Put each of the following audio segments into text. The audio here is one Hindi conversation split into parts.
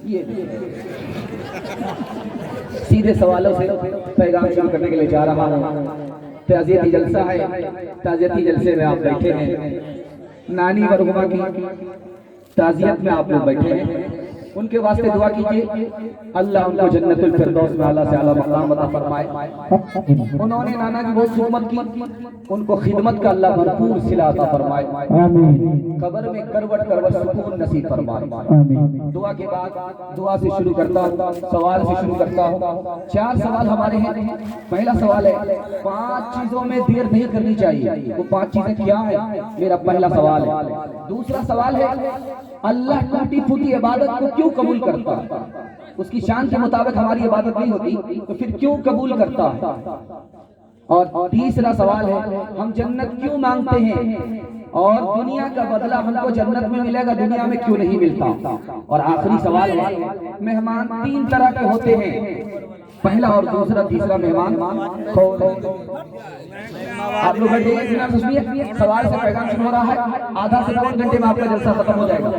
ये सीधे सवालों से पैगाम शुरू करने के लिए जा रहा हूँ। ताज़ियती जलसा है, ताज़ियती जलसे में आप बैठे हैं, नानी मरहुमा की ताज़ियत में आप लोग बैठे हैं, उनके वास्ते दुआ कीजिए अल्लाह उनको जन्नतुल फिरदौस में आला से आला मकाम अता फरमाए। उन्होंने नाना की बहुत खिदमत की, उनको खिदमत का अल्लाह भरपूर सिला अता फरमाए। आमीन। कब्र में करवट करवट सुकून नसीब फरमाए। आमीन। दुआ के बाद दुआ से शुरू करता हूँ, सवाल से शुरू करता हूँ। 4 सवाल हमारे हैं। पहला सवाल है, 5 चीजों में देर नहीं करनी चाहिए। वो 5 चीजें क्या है, मेरा पहला सवाल है। दूसरा सवाल है, अल्लाह टूटी फूटी इबादत को क्यों कबूल करता है? उसकी शान के मुताबिक हमारी इबादत नहीं होती तो फिर क्यों कबूल करता है? और तीसरा सवाल है, हम जन्नत क्यों मांगते हैं और दुनिया का बदला हमको जन्नत में मिलेगा, दुनिया में क्यों नहीं मिलता? और आखिरी सवाल है, मेहमान 3 तरह के होते हैं, पहला और दूसरा तीसरा मेहमान कौन? आप लोग सुनिए, सवाल से पैगाम शुरू हो रहा है। आधा से 3 घंटे में आपका जलसा खत्म हो जाएगा।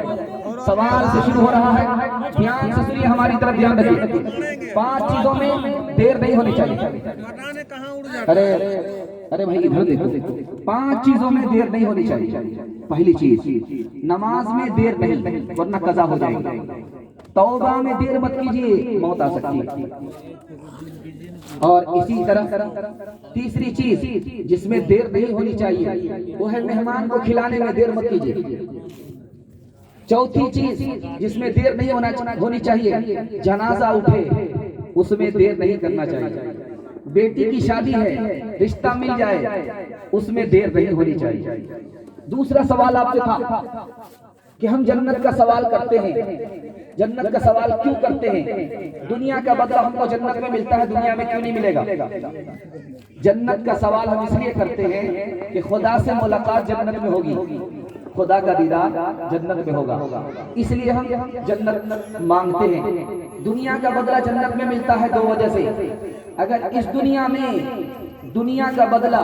सवाल से शुरू हो रहा है, ध्यान से सुनिए, हमारी तरफ ध्यान रखिए। 5 चीजों में देर नहीं होनी चाहिए। अरे अरे भाई इधर देखो, 5 चीजों में देर नहीं होनी चाहिए। पहली चीज, नमाज में देर नहीं, वरना कज़ा हो जाएगी। तौबा में देर मत कीजिए, मौत आ सकती है। और इसी तरह तीसरी चीज जिसमें देर नहीं होनी चाहिए वो है मेहमान को खिलाने में देर मत कीजिए। चौथी चीज जिसमें देर नहीं होनी चाहिए, जनाजा उठे उसमें देर नहीं करना चाहिए। बेटी की शादी है, रिश्ता मिल जाए, उसमें देर नहीं होनी चाहिए। दूसरा सवाल आपसे था कि हम जन्नत का सवाल करते हैं, जन्नत का सवाल क्यों करते हैं? दुनिया का बदला हमको जन्नत में मिलता है, दुनिया में क्यों नहीं मिलेगा? जन्नत का सवाल हम इसलिए करते हैं कि खुदा से मुलाकात जन्नत में होगी, खुदा का दीदार जन्नत में होगा, इसलिए हम जन्नत मांगते हैं। दुनिया का बदला जन्नत में मिलता है 2 वजह से। अगर इस दुनिया में दुनिया का बदला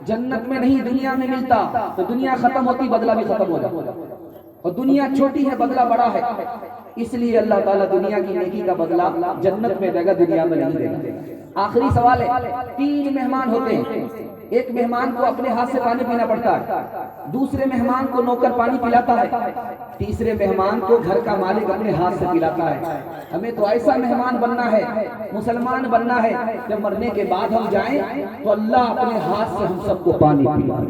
जन्नत में नहीं दुनिया में मिलता तो दुनिया खत्म होती, बदला भी खत्म हो जाता। और दुनिया छोटी है, बदला बड़ा है, इसलिए अल्लाह ताला दुनिया की नेकी का बदला जन्नत में देगा, दुनिया में नहीं देगा। आखिरी सवाल है, 3 मेहमान होते हैं। एक मेहमान को अपने हाथ से पानी पीना पड़ता है, दूसरे मेहमान को नौकर पानी पिलाता है, तीसरे मेहमान को घर का मालिक अपने हाथ से पिलाता है। हमें तो ऐसा मेहमान बनना है, मुसलमान बनना है, जब मरने के बाद हम जाएं तो अल्लाह अपने हाथ से हम सबको पानी पिलाए।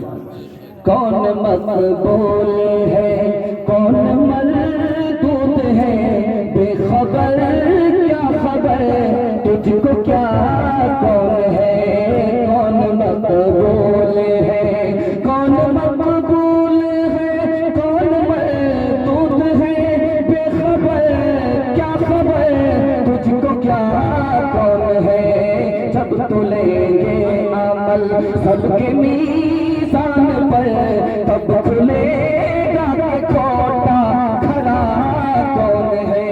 कौन मकबूल है, कौन मरदूद है, बेखबर क्या खबर, तुझको क्या कौन है? कौन मकबूल है, कौन मकबूल है, कौन मरदूद है, बेखबर क्या खबर, तुझको क्या कौन है? जब तो लेंगे अमल सबके मीज़ान पर, तब खुलेगा खोटा खरा कौन है?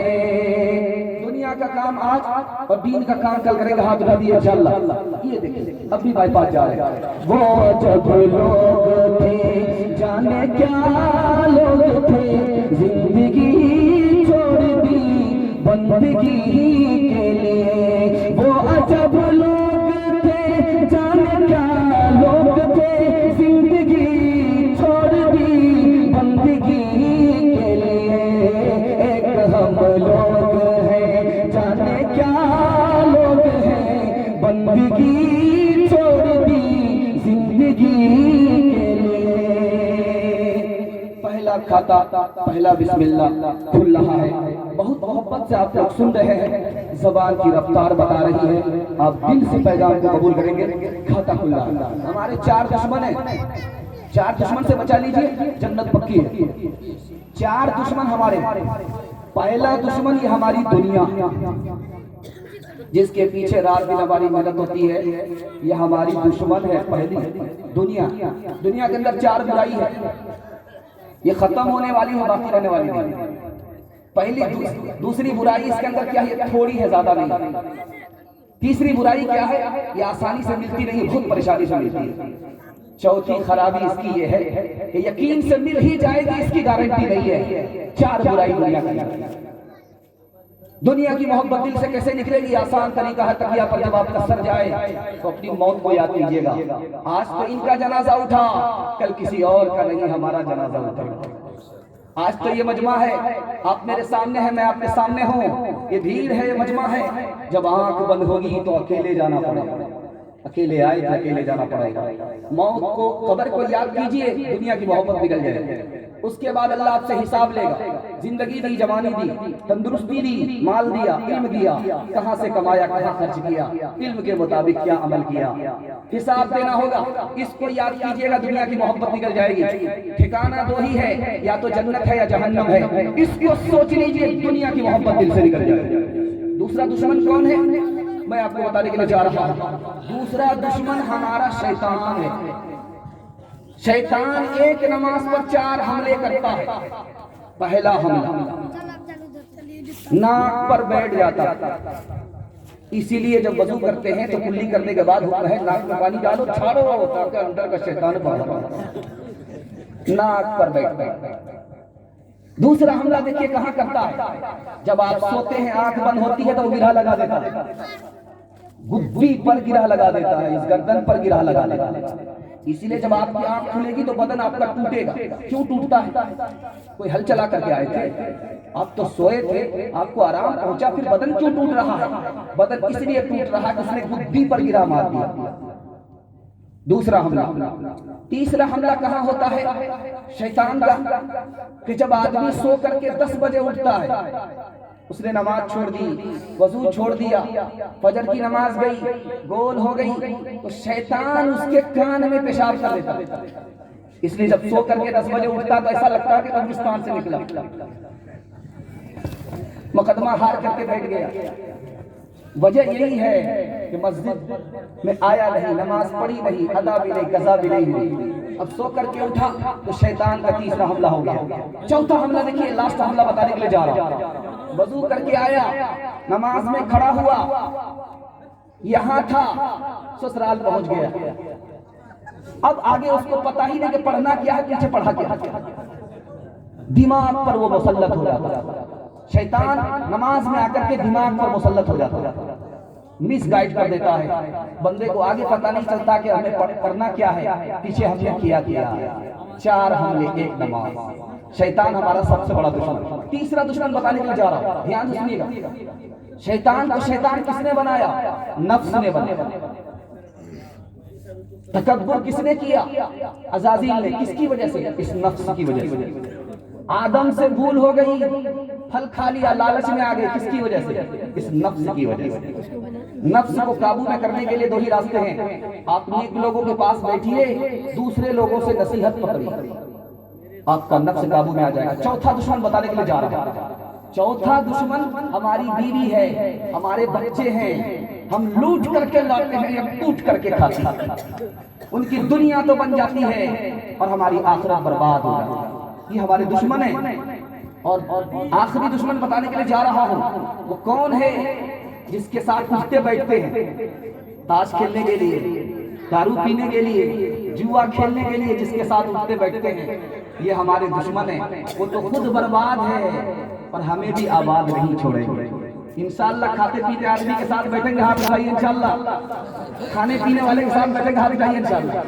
दुनिया का काम आज और दीन का काम कल करेगा, हाथ उठा दिए इंशाअल्लाह। ये देखिए अब भी बाईपास जा रहे हैं। वो जब लोग थे जाने क्या लोग थे, जिंदगी छोड़ दी बंदगी के लिए। वो अजब लोग थे जाने क्या लोग थे, जिंदगी छोड़ दी बंदगी के लिए। एक हम लोग हैं जाने क्या लोग हैं, बंदगी छोड़ दी जिंदगी के लिए। पहला खाता, पहला बिस्मिल्लाह खुल रहा है। बहुत मोहब्बत से आप लोग सुन रहे हैं, ज़बान की रफ्तार बता रही है, आप दिल से पैगाम को कबूल करेंगे। खाता खुल रहा है। हमारे 4 दुश्मन हैं, 4 दुश्मन से बचा लीजिए, जन्नत पक्की है। 4 दुश्मन हमारे। पहला दुश्मन ये हमारी दुनिया, जिसके पीछे रात दिन हमारी मेहनत होती है, ये हमारी दुश्मन है। पहली दुनिया, दुनिया के अंदर 4 बुराई है, ये खत्म होने वाली है, बाकी रहने वाली है। पहली दूसरी बुराई इसके अंदर क्या है, थोड़ी है, ज्यादा नहीं। तीसरी बुराई क्या है, ये आसानी से मिलती नहीं, बहुत परेशानी से मिलती है। चौथी खराबी इसकी ये है कि यकीन से मिल ही जाएगी, इसकी गारंटी नहीं है। 4 बुराई दुनिया की। दुनिया की मोहब्बत दिल से कैसे निकलेगी? आसान तरीका है, तकिया पर जब आपका सर जाए तो अपनी मौत को याद कीजिएगा। आज तो इनका जनाजा उठा, कल किसी और का नहीं हमारा जनाजा उठेगा। आज तो ये मजमा है, आप मेरे सामने हैं, मैं आपके सामने हूँ, ये भीड़ है, ये मजमा है। जब आंख बंद होगी तो अकेले जाना पड़ेगा। अकेले आए तो अकेले जाना पड़ेगा। मौत को, कब्र को याद कीजिए, दुनिया की मोहब्बत निकल जाए। उसके बाद अल्लाह आपसे हिसाब लेगा। जिंदगी दी, जवानी दी, तंदुरुस्ती दी, माल दिया, इल्म दिया, कहां से कमाया, कहां खर्च किया, इल्म के मुताबिक क्या अमल किया, हिसाब देना होगा। इसको याद कीजिएगा, दुनिया की मोहब्बत निकल जाएगी। ठिकाना दो ही है, या तो जन्नत है या जहन्नम है। इसको सोच लीजिए, दुनिया की मोहब्बत दिल से निकल जाएगी। दूसरा दुश्मन कौन है, मैं आपको बताने के लिए जा रहा हूं। दूसरा दुश्मन हमारा शैतान है। शैतान एक नमाज पर 4 हमले करता है। पहला हमला, नाक पर बैठ जाता है। इसीलिए जब वजू करते हैं तो कुल्ली करने के बाद हुक्म है, नाक में पानी डालो, छाड़ो, ताकि अंदर का शैतान बाहर। नाक पर बैठ। दूसरा हमला देखिए कहां करता है, जब आप सोते हैं, आंख बंद होती है तो गिरा लगा देता है। गुद्दी पर गिरा लगा देता है, इस गर्दन पर गिरा लगा देता है। इसीलिए जब आपकी आंख खुलेगी तो बदन आपका टूटेगा। क्यों टूटता है? कोई हल चला करके आए थे, आप तो सोए थे, आपको आराम पहुंचा, फिर बदन क्यों टूट रहा है? बदन इसलिए टूट रहा है कि उसने गुद्दी पर गिरा मार दिया। दूसरा हमला। तीसरा हमला कहां होता है शैतान का, कि जब आदमी सो करके 10 बजे उठता है, उसने नमाज छोड़ दी, वजू छोड़ दिया, फजर की नमाज गई, गोल हो गई, तो शैतान उसके कान में पेशाब कर देता। इसलिए जब सो करके 10 बजे उठता तो ऐसा लगता है कि कब्रिस्तान से निकला, मुकदमा हार करके बैठ गया। वजह यही है कि मस्जिद में आया नहीं, नमाज पढ़ी नहीं, अदा भी नहीं, कज़ा भी नहीं हुई। अब सो करके उठा तो शैतान का तीसरा हमला हो गया। चौथा हमला देखिए, लास्ट हमला बताने के लिए जा रहा हूं। वजू करके आया, नमाज में खड़ा हुआ, यहां था, ससुराल पहुंच गया। अब आगे उसको पता ही नहीं कि पढ़ना क्या है, पीछे पढ़ा क्या। दिमाग पर वो मुसल्लत हो जाता। शैतान नमाज में आकर के दिमाग पर मुसल्लत हो जाता है, मिस गाइड कर देता है। बंदे को आगे पता नहीं चलता कि हमें करना क्या है, पीछे हमने किया। 4 हमले, 1 नमाज। शैतान हमारा सबसे बड़ा दुश्मन। तीसरा दुश्मन बताने के लिए जा रहा हूं, ध्यान से सुनिएगा। शैतान को शैतान किसने बनाया? नफ्स ने बनाया। तकब्बुर किसने किया? अज़ाज़ील ने। किसकी वजह से? इस नफ्स की वजह से। आदम से भूल हो गई, फल खा लिया, लालच में आ गए, किसकी वजह से? इस नफ्स की वजह से। नफ्स को काबू में करने के लिए 2 ही रास्ते हैं। आप नेक लोगों के पास बैठिए, दूसरे लोगों से नसीहत पकड़िए, आपका नफ्स काबू में आ जाएगा। चौथा दुश्मन बताने के लिए जा रहा है। चौथा दुश्मन हमारी बीवी है, हमारे बच्चे हैं। हम लूट करके लाते हैं या टूट करके खाते हैं। उनकी दुनिया तो बन जाती है और हमारी आखिरत बर्बाद हो जाती है। ये हमारे दुश्मन है। और आखिरी दुश्मन बताने के लिए जा रहा हूं, वो कौन है? जिसके साथ उठते बैठते हैं, ताश खेलने के लिए, दारू पीने के लिए, जुआ खेलने के लिए, जिसके साथ उठते बैठते हैं, ये हमारे दुश्मन है। वो तो खुद बर्बाद है और हमें भी आबाद नहीं छोड़ेंगे। इंशाअल्लाह खाते पीते आदमी के साथ बैठेंगे, हाथ उठाइए इंशाअल्लाह। खाने पीने वाले के साथ बैठेंगे, हाथ उठाइए इंशाअल्लाह।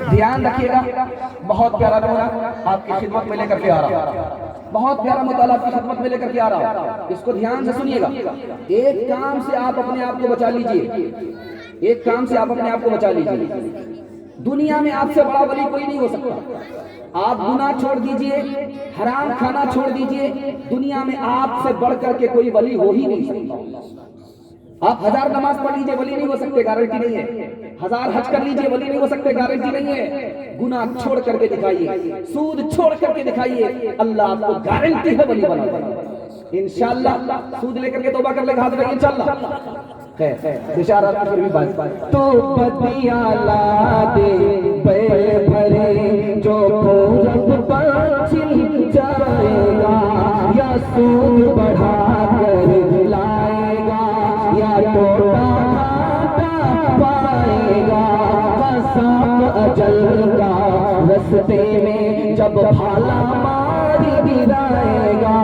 ध्यान रखिएगा, बहुत प्यारा नमूना आपकी खिदमत में लेकर के आ रहा हूं। बहुत प्यारा मुताला आपकी खिदमत में लेकर के आ रहा हूं। इसको ध्यान से सुनिएगा। एक काम से आप अपने आप को बचा लीजिए। एक काम से आप अपने आप को बचा लीजिए। दुनिया में आपसे बड़ा वली कोई नहीं हो सकता। आप गुनाह छोड़ दीजिए, हराम खाना छोड़ दीजिए, दुनिया में आपसे बढ़कर के कोई वली हो ही नहीं सकता। आप 1000 नमाज पढ़ लीजिए, वली नहीं हो सकते, गारंटी नहीं है। 1000 हज कर लीजिए, वली नहीं हो सकते, गारंटी नहीं है। गुनाह छोड़ करके दिखाइए, सूद छोड़ करके दिखाइए, अल्लाह आपको गारंटी है वली बना देगा इंशाअल्लाह। सूद लेकर के तौबा कर ले, हाथ रखिए इंशाअल्लाह। बेचारा फिर भी बात तो बतिया ला दे भरे जो पूरब पर छिल जाएगा, या सूद बढ़ा कर लाएगा, या टोटा पाएगा। सांप अजल का रस्ते में जब भाला मारी गिराएगा,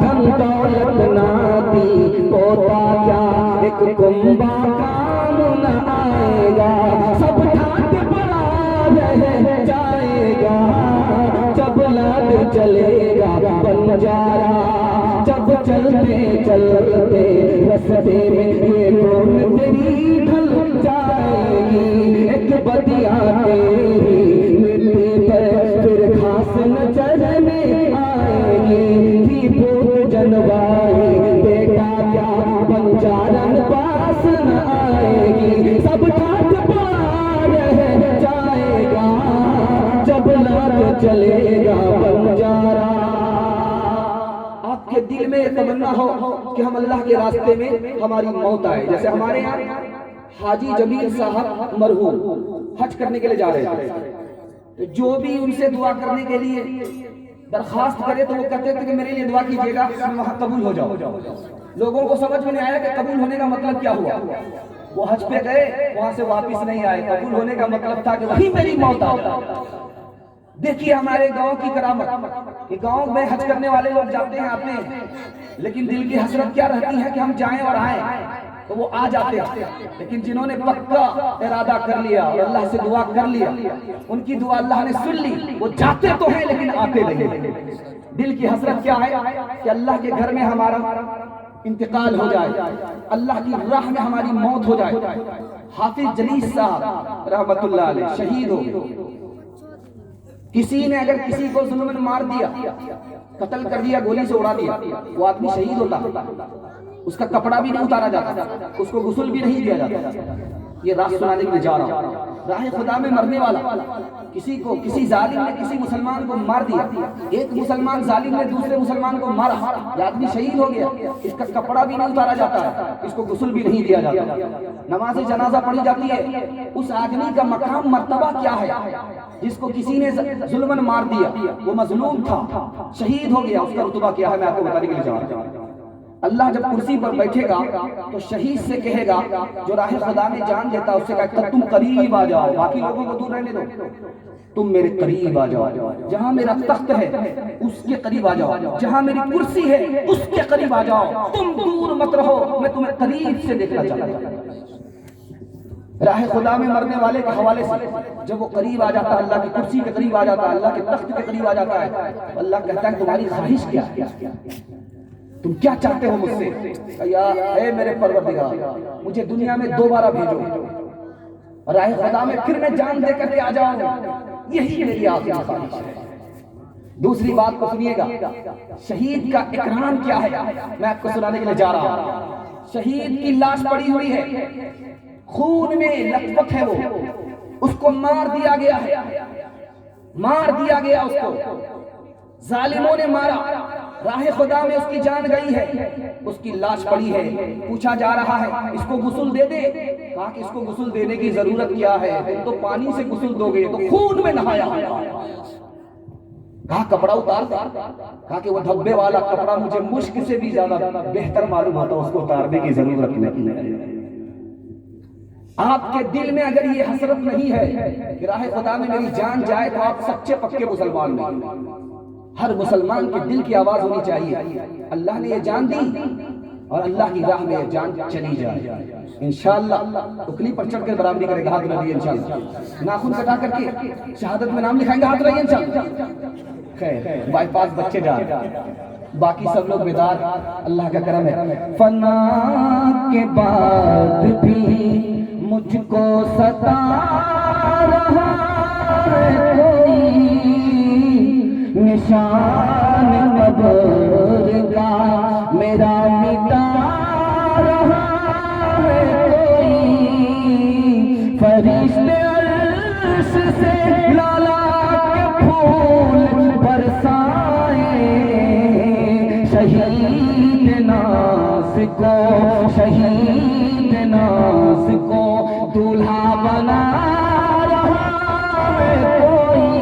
धन दौलत नाती पोता क्या एक कुंबा काम न आएगा। सब ठाट पड़ा रह जाएगा, जब लाद चलेगा बंजारा। जब चलते चलते रस्ते में ये कौन तेरी ढल जाएगी। एक बदिया तेरी मिट्टी पर फिर घास न चरने आएगी। थी पूत जनवाई बेटा क्या बंजारन पास न आएगी। सब ठाट पड़ा रह जाएगा, जब लाद चलेगा बंजारा। आपके दिल में तमन्ना हो कि हम अल्लाह के रास्ते में हमारी मौत आए। जैसे हमारे यहाँ हाजी जमील साहब मरहूम हज करने के लिए जा रहे थे, तो जो भी उनसे दुआ करने के लिए दरखास्त करे तो वो कहते थे कि मेरे लिए दुआ कीजिएगा, मैं वहां कबूल हो जाओ। लोगों को समझ में नहीं आया कि कबूल होने का मतलब क्या हुआ। वो हज पे गए, वहां से वापिस नहीं आए। कबूल होने का मतलब था कि वहीं मेरी मौत आ जाए। देखिए हमारे गांव की करामत कि गांव में हज करने वाले लोग जाते हैं आते हैं, लेकिन दिल की हसरत क्या रहती है कि हम जाएं और आए, तो वो आ जाते हैं। लेकिन जिन्होंने पक्का इरादा कर लिया और अल्लाह से दुआ कर लिया, उनकी दुआ अल्लाह ने सुन ली। वो जाते तो हैं लेकिन आते नहीं। दिल की हसरत क्या है कि अल्लाह के घर में हमारा इंतकाल हो जाए, अल्लाह की राह में हमारी मौत हो जाए। हाफिज जलीस साहब रहमतुल्लाह अलैह शहीद हो गए। किसी ने अगर किसी को जुल्मन मार दिया, कत्ल कर दिया, गोली से उड़ा दिया, वो आदमी शहीद होता, उसका कपड़ा भी नहीं उतारा जाता, उसको गुस्ल भी नहीं दिया जाता। ये राह सुनाने के लिए जा रहा हूं। राह खुदा में मरने वाला किसी को, किसी जालिम ने किसी मुसलमान को मार दिया, एक मुसलमान जालिम ने दूसरे मुसलमान को मारा, ये आदमी शहीद हो गया, इसका कपड़ा भी नहीं उतारा जाता है, इसको गुस्ल भी नहीं दिया जाता, नमाज जनाजा पढ़ी जाती है। उस आदमी का मकाम मर्तबा क्या है जिसको किसी ने जुल्मन मार दिया, वो मजलूम था, शहीद हो गया, उसका रुतबा क्या है मैं आपको बताने के लिए जा रहा हूं। अल्लाह जब कुर्सी पर बैठेगा तो शहीद से कहेगा, जो राह खुदा में जान देता उससे कहता तुम करीब आ जाओ, बाकी लोगों को दूर रहने दो, तुम मेरे करीब आ जाओ। जहां मेरा तख्त है उसके करीब आ जाओ, जहां मेरी कुर्सी है उसके करीब आ जाओ, तुम दूर मत रहो, मैं तुम्हें करीब से देखना चाहता हूं। राह खुदा में मरने वाले के हवाले से जब वो करीब आ जाता है, अल्लाह की कुर्सी के करीब आ जाता है, अल्लाह के तख्त के करीब आ जाता है, अल्लाह कहता है तुम्हारी ख्वाहिश क्या है, तुम क्या चाहते हो मुझसे। या ऐ मेरे परवरदिगार, मुझे दुनिया में दोबारा भेजो, राह खुदा में फिर मैं जान दे करके आ जाऊं, यही मेरी आखिरी ख्वाहिश है। दूसरी बात को सुनिएगा, शहीद का इकराम क्या है मैं आपको सुनाने के लिए जा रहा हूं। शहीद की लाश पड़ी हुई है, खून में लथपथ है, वो उसको मार दिया गया है, मार दिया गया उसको, जालिमों ने मारा, राह खुदा में उसकी जान गई है, उसकी लाश पड़ी है। पूछा जा रहा है इसको गुस्ल दे दे, कहा कि इसको गुस्ल देने की जरूरत क्या है, तुम तो पानी से गुस्ल दोगे, तो खून में नहाया है। कहा कपड़ा उतार दे, कहा कि वो धब्बे वाला कपड़ा मुझे मुश्क से भी ज्यादा बेहतर मालूम होता, उसको उतारने की जरूरत नहीं। आपके दिल में अगर ये हसरत नहीं है कि राह खुदा में मेरी जान जाए, तो आप सच्चे पक्के मुसलमान नहीं। हर मुसलमान के दिल की आवाज होनी चाहिए, अल्लाह ने ये जान दी और अल्लाह की राह में ये जान चली जाए। इंशाअल्लाह उखली पर चढ़कर बराबरी करेगा, हाथ रखिए इंशाअल्लाह, नाखून कटा करके शहादत में नाम लिखाएंगे, हाथ रखिए इंशाअल्लाह। खैर बाईपास बच्चे जा रहे, बाकी सब लोग बेदार, अल्लाह का करम है। फना के बाद भी मुझको सता रहा है कोई, निशान कब्र का मेरा मिटा रहा है कोई, फरिश्ते अर्श से लाला के फूल बरसाए, शहीद नाज़ को, शहीद नाज़ को दूल्हा बना रहा है कोई,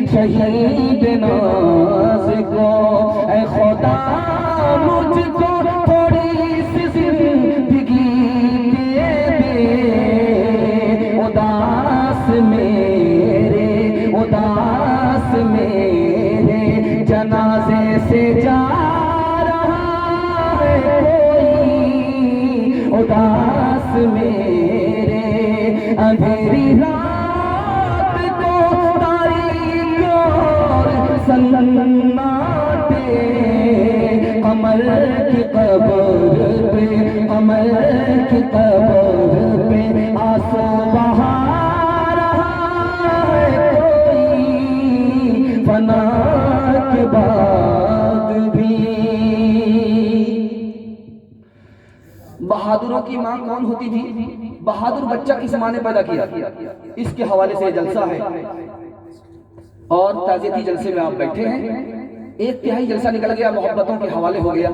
शहीद नाज़ को। ऐ खुदा मुझको थोड़ी सी जिंदगी दे दे, उदास मेरे, उदास अंधेरी रात को तारीक और सन्नाटे, कमर की कब्र पे, कमर की कब्र पे आंसू बहा रहा है कोई फना के बाद भी। बहादुरों की मां कौन होती थी? बहादुर बच्चा किस मां ने पैदा किया? इसके हवाले से जलसा है और ताज़ियती जलसे में आप बैठे हैं। एक तिहाई जलसा निकल गया, मोहब्बतों के हवाले हो गया।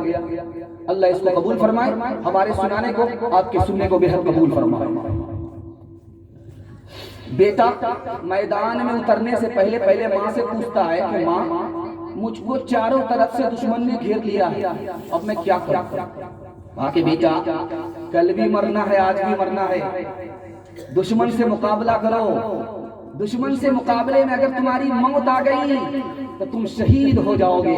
अल्लाह इसको कबूल फरमाए, हमारे सुनाने को, आपके सुनने को बेहद कबूल फरमाए। बेटा मैदान में उतरने से पहले पहले माँ से पूछता है कि माँ, मुझको चारों तरफ से दुश्मन ने घेर लिया है, अब मैं क्या करूं? कहा कि बेटा कल भी मरना है, आज भी मरना है, दुश्मन से मुकाबला करो। दुश्मन से मुकाबले में अगर तुम्हारी मौत आ गई तो तुम शहीद हो जाओगे।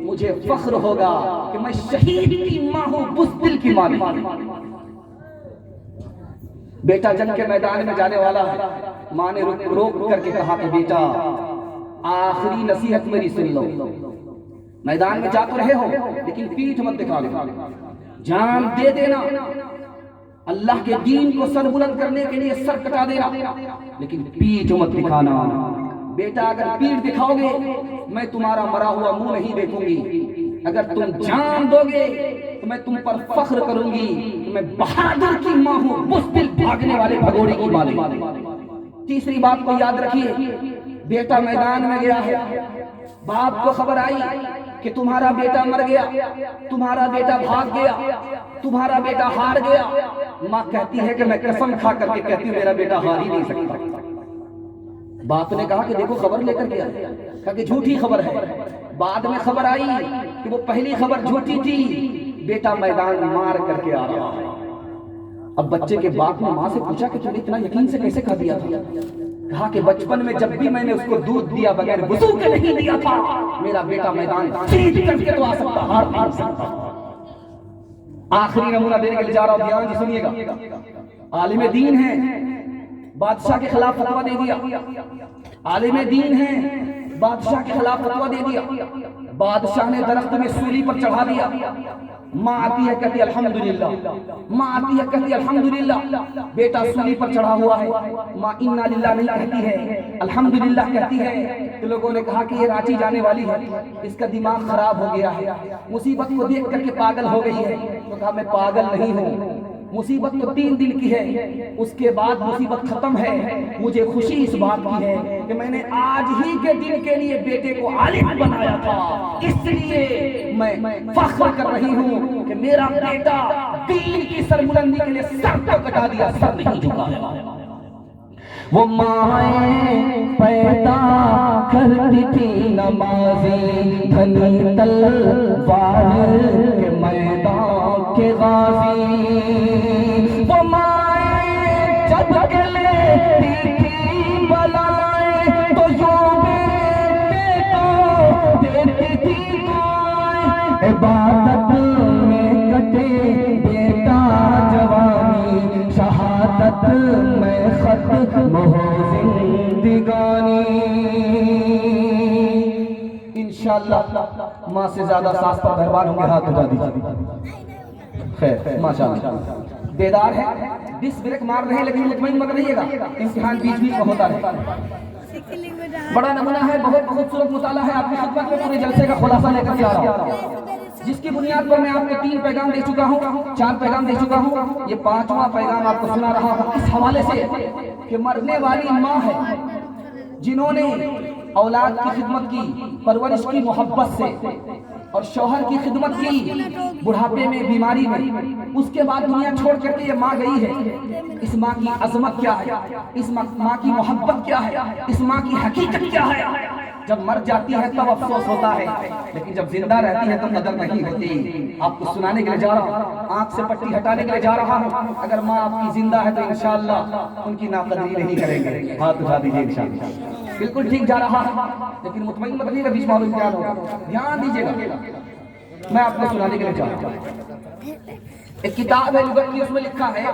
मुझे फख्र होगा कि मैं शहीद की मां हूं, बुज़दिल की मां। बेटा जंग के मैदान में जाने वाला है, मां ने रोक करके कहा कि बेटा आखिरी नसीहत मेरी सुन लो। मैदान में जा तो रहे हो लेकिन पीठ मत दिखा लेना, जान दे देना, अल्लाह के दीन को सर बुलंद करने के लिए सर कटा देना, लेकिन पीठ मत दिखाना। बेटा अगर पीठ दिखाओगे मैं तुम्हारा मरा हुआ मुंह नहीं देखूंगी, अगर तुम जान दोगे तो मैं तुम पर फख्र करूंगी कि मैं बहादुर की मां हूं, बुज़दिल भागने वाले भगोड़े की मां। तीसरी बात को याद रखिए, बेटा मैदान में गया है, बाप को खबर आई कि तुम्हारा बेटा मर गया, तुम्हारा बेटा भाग गया, तुम्हारा बेटा हार गया। माँ कहती है कि मैं कसम खा करके कहती हूँ मेरा बेटा हार ही नहीं सकता। बाप ने कहा कि देखो खबर लेकर के आया, कहा कि झूठी खबर है। बाद में खबर आई कि वो पहली खबर झूठी थी, बेटा मैदान मार करके आ रहा है। अब बच्चे के बाप ने माँ से पूछा कि तूने इतना यकीन से कैसे कह दिया था? कहा कि बचपन में जब भी मैंने उसको दूध दिया बगैर वुज़ू के नहीं दिया था, मेरा बेटा मैदान जीत करके तो आ सकता, हार सकता। आखिरी नमूना देने के लिए जा रहा हूं, ध्यान से सुनिएगा। आलिम दीन है, बादशाह के खिलाफ फतवा दे दिया। आलिम दीन है, बादशाह के खिलाफ फतवा दे दिया। बादशाह ने दरख्त में सूली पर चढ़ा दिया। माँ आती है कहती अल्हम्दुलिल्लाह, माँ आती है कहती अल्हम्दुलिल्लाह। बेटा सूली पर चढ़ा हुआ है, माँ इन्ना लिल्लाह नहीं कहती है, अल्हम्दुलिल्लाह कहती है। तो लोगों ने कहा कि ये रांची जाने वाली है, इसका दिमाग खराब हो गया है, मुसीबत को देख करके पागल हो गई है। तो कहा मैं पागल नहीं हूँ, मुसीबत तो 3 दिन की है, उसके बाद मुसीबत खत्म है। मुझे खुशी इस बात की है कि मैंने आज ही के दिन के लिए बेटे को आलिम बनाया था, इसलिए मैं फख्र कर रही हूँ कि मेरा बेटा दीन की सरबुलंदी के लिए सर तो कटा दिया, सर नहीं झुकाया। वो माएं पैदा करती थी नमाज़ी, धनी तलवार के मैदान के गाज़ी। वो माएं जब के लेती थी बलाएं, तो यूं बेटे को देती थी दुआएं। इबादत में कटे बेटा जवानी, शहादत में खत्म हो जिंदगानी। इंशाअल्लाह माँ से ज्यादा सास पर मेहरबान होंगे, हाथ उठा दीजिए। खैर माशाअल्लाह बेदार है, 20 ब्रेक मार रहे हैं, लेकिन मुतमईन मत रहिएगा, इम्तिहान बीच बीच में होता है। बड़ा नमूना है, बहुत खूबसूरत मुताला है, आपकी खिदमत में पूरे जलसे का खुलासा लेकर के आ रहा हूँ, जिसकी बुनियाद पर मैं आपको 3 पैगाम दे चुका हूँ, 4 पैगाम दे चुका हूँ। ये 5वां पैगाम आपको सुना रहा हूँ इस हवाले से कि मरने वाली माँ है जिन्होंने औलाद की खिदमत की, परवरिश की मोहब्बत से, और शौहर की खिदमत की बुढ़ापे में, बीमारी में, उसके बाद दुनिया छोड़ करके ये माँ गई है। इस माँ की अजमत क्या है, इस माँ की मोहब्बत क्या है, इस माँ की हकीकत क्या है। जब मर जाती है तब अफसोस होता है, लेकिन जब जिंदा रहती है तो कदर नहीं होती। आपको सुनाने के लिए जा रहा हूँ, आंख से पट्टी हटाने के लिए जा रहा हूँ। अगर माँ आपकी जिंदा है तो इंशाअल्लाह उनकी नाकदरी नहीं करेंगे, हाथ उठा दीजिए इंशाअल्लाह। बिल्कुल ठीक जा रहा है, लेकिन मुतमईन मत रहिएगा, बीच मालूम क्या हो, ध्यान दीजिएगा। मैं आपको सुनाने के लिए चाह रहा हूँ। एक किताब है लुगत की, उसमें लिखा है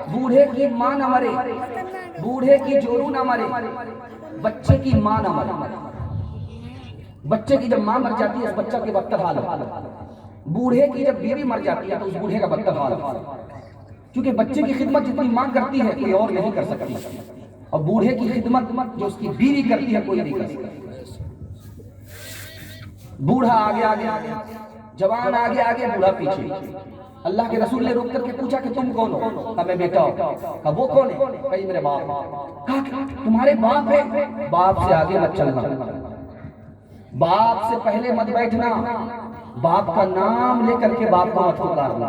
बूढ़े की मां न मरे, बूढ़े की जोरू न मरे, बच्चे की मां न मरे। बच्चे की जब मां मर जाती है उस बच्चा के बदतर हाल होता है। बूढ़े की जब बीवी मर जाती है तो उस बूढ़े का बदतर हाल होता है, क्योंकि बच्चे की खिदमत जितनी मां करती है कोई और नहीं कर सकती, और बूढ़े की खिदमत जो उसकी बीवी करती है कोई नहीं कर सकती। बूढ़ा आगे आगे आगे, जवान आगे आगे, बूढ़ा पीछे। अल्लाह के रसूल ने रुक करके पूछा कि तुम कौन हो? कहा मैं बेटा हूं। कहा वो कौन है? कहा मेरे बाप। कहा तुम्हारे बाप है? बाप से आगे मत चलना, बाप से पहले मत बैठना, बाप का नाम लेकर के बाप को मत पुकारना।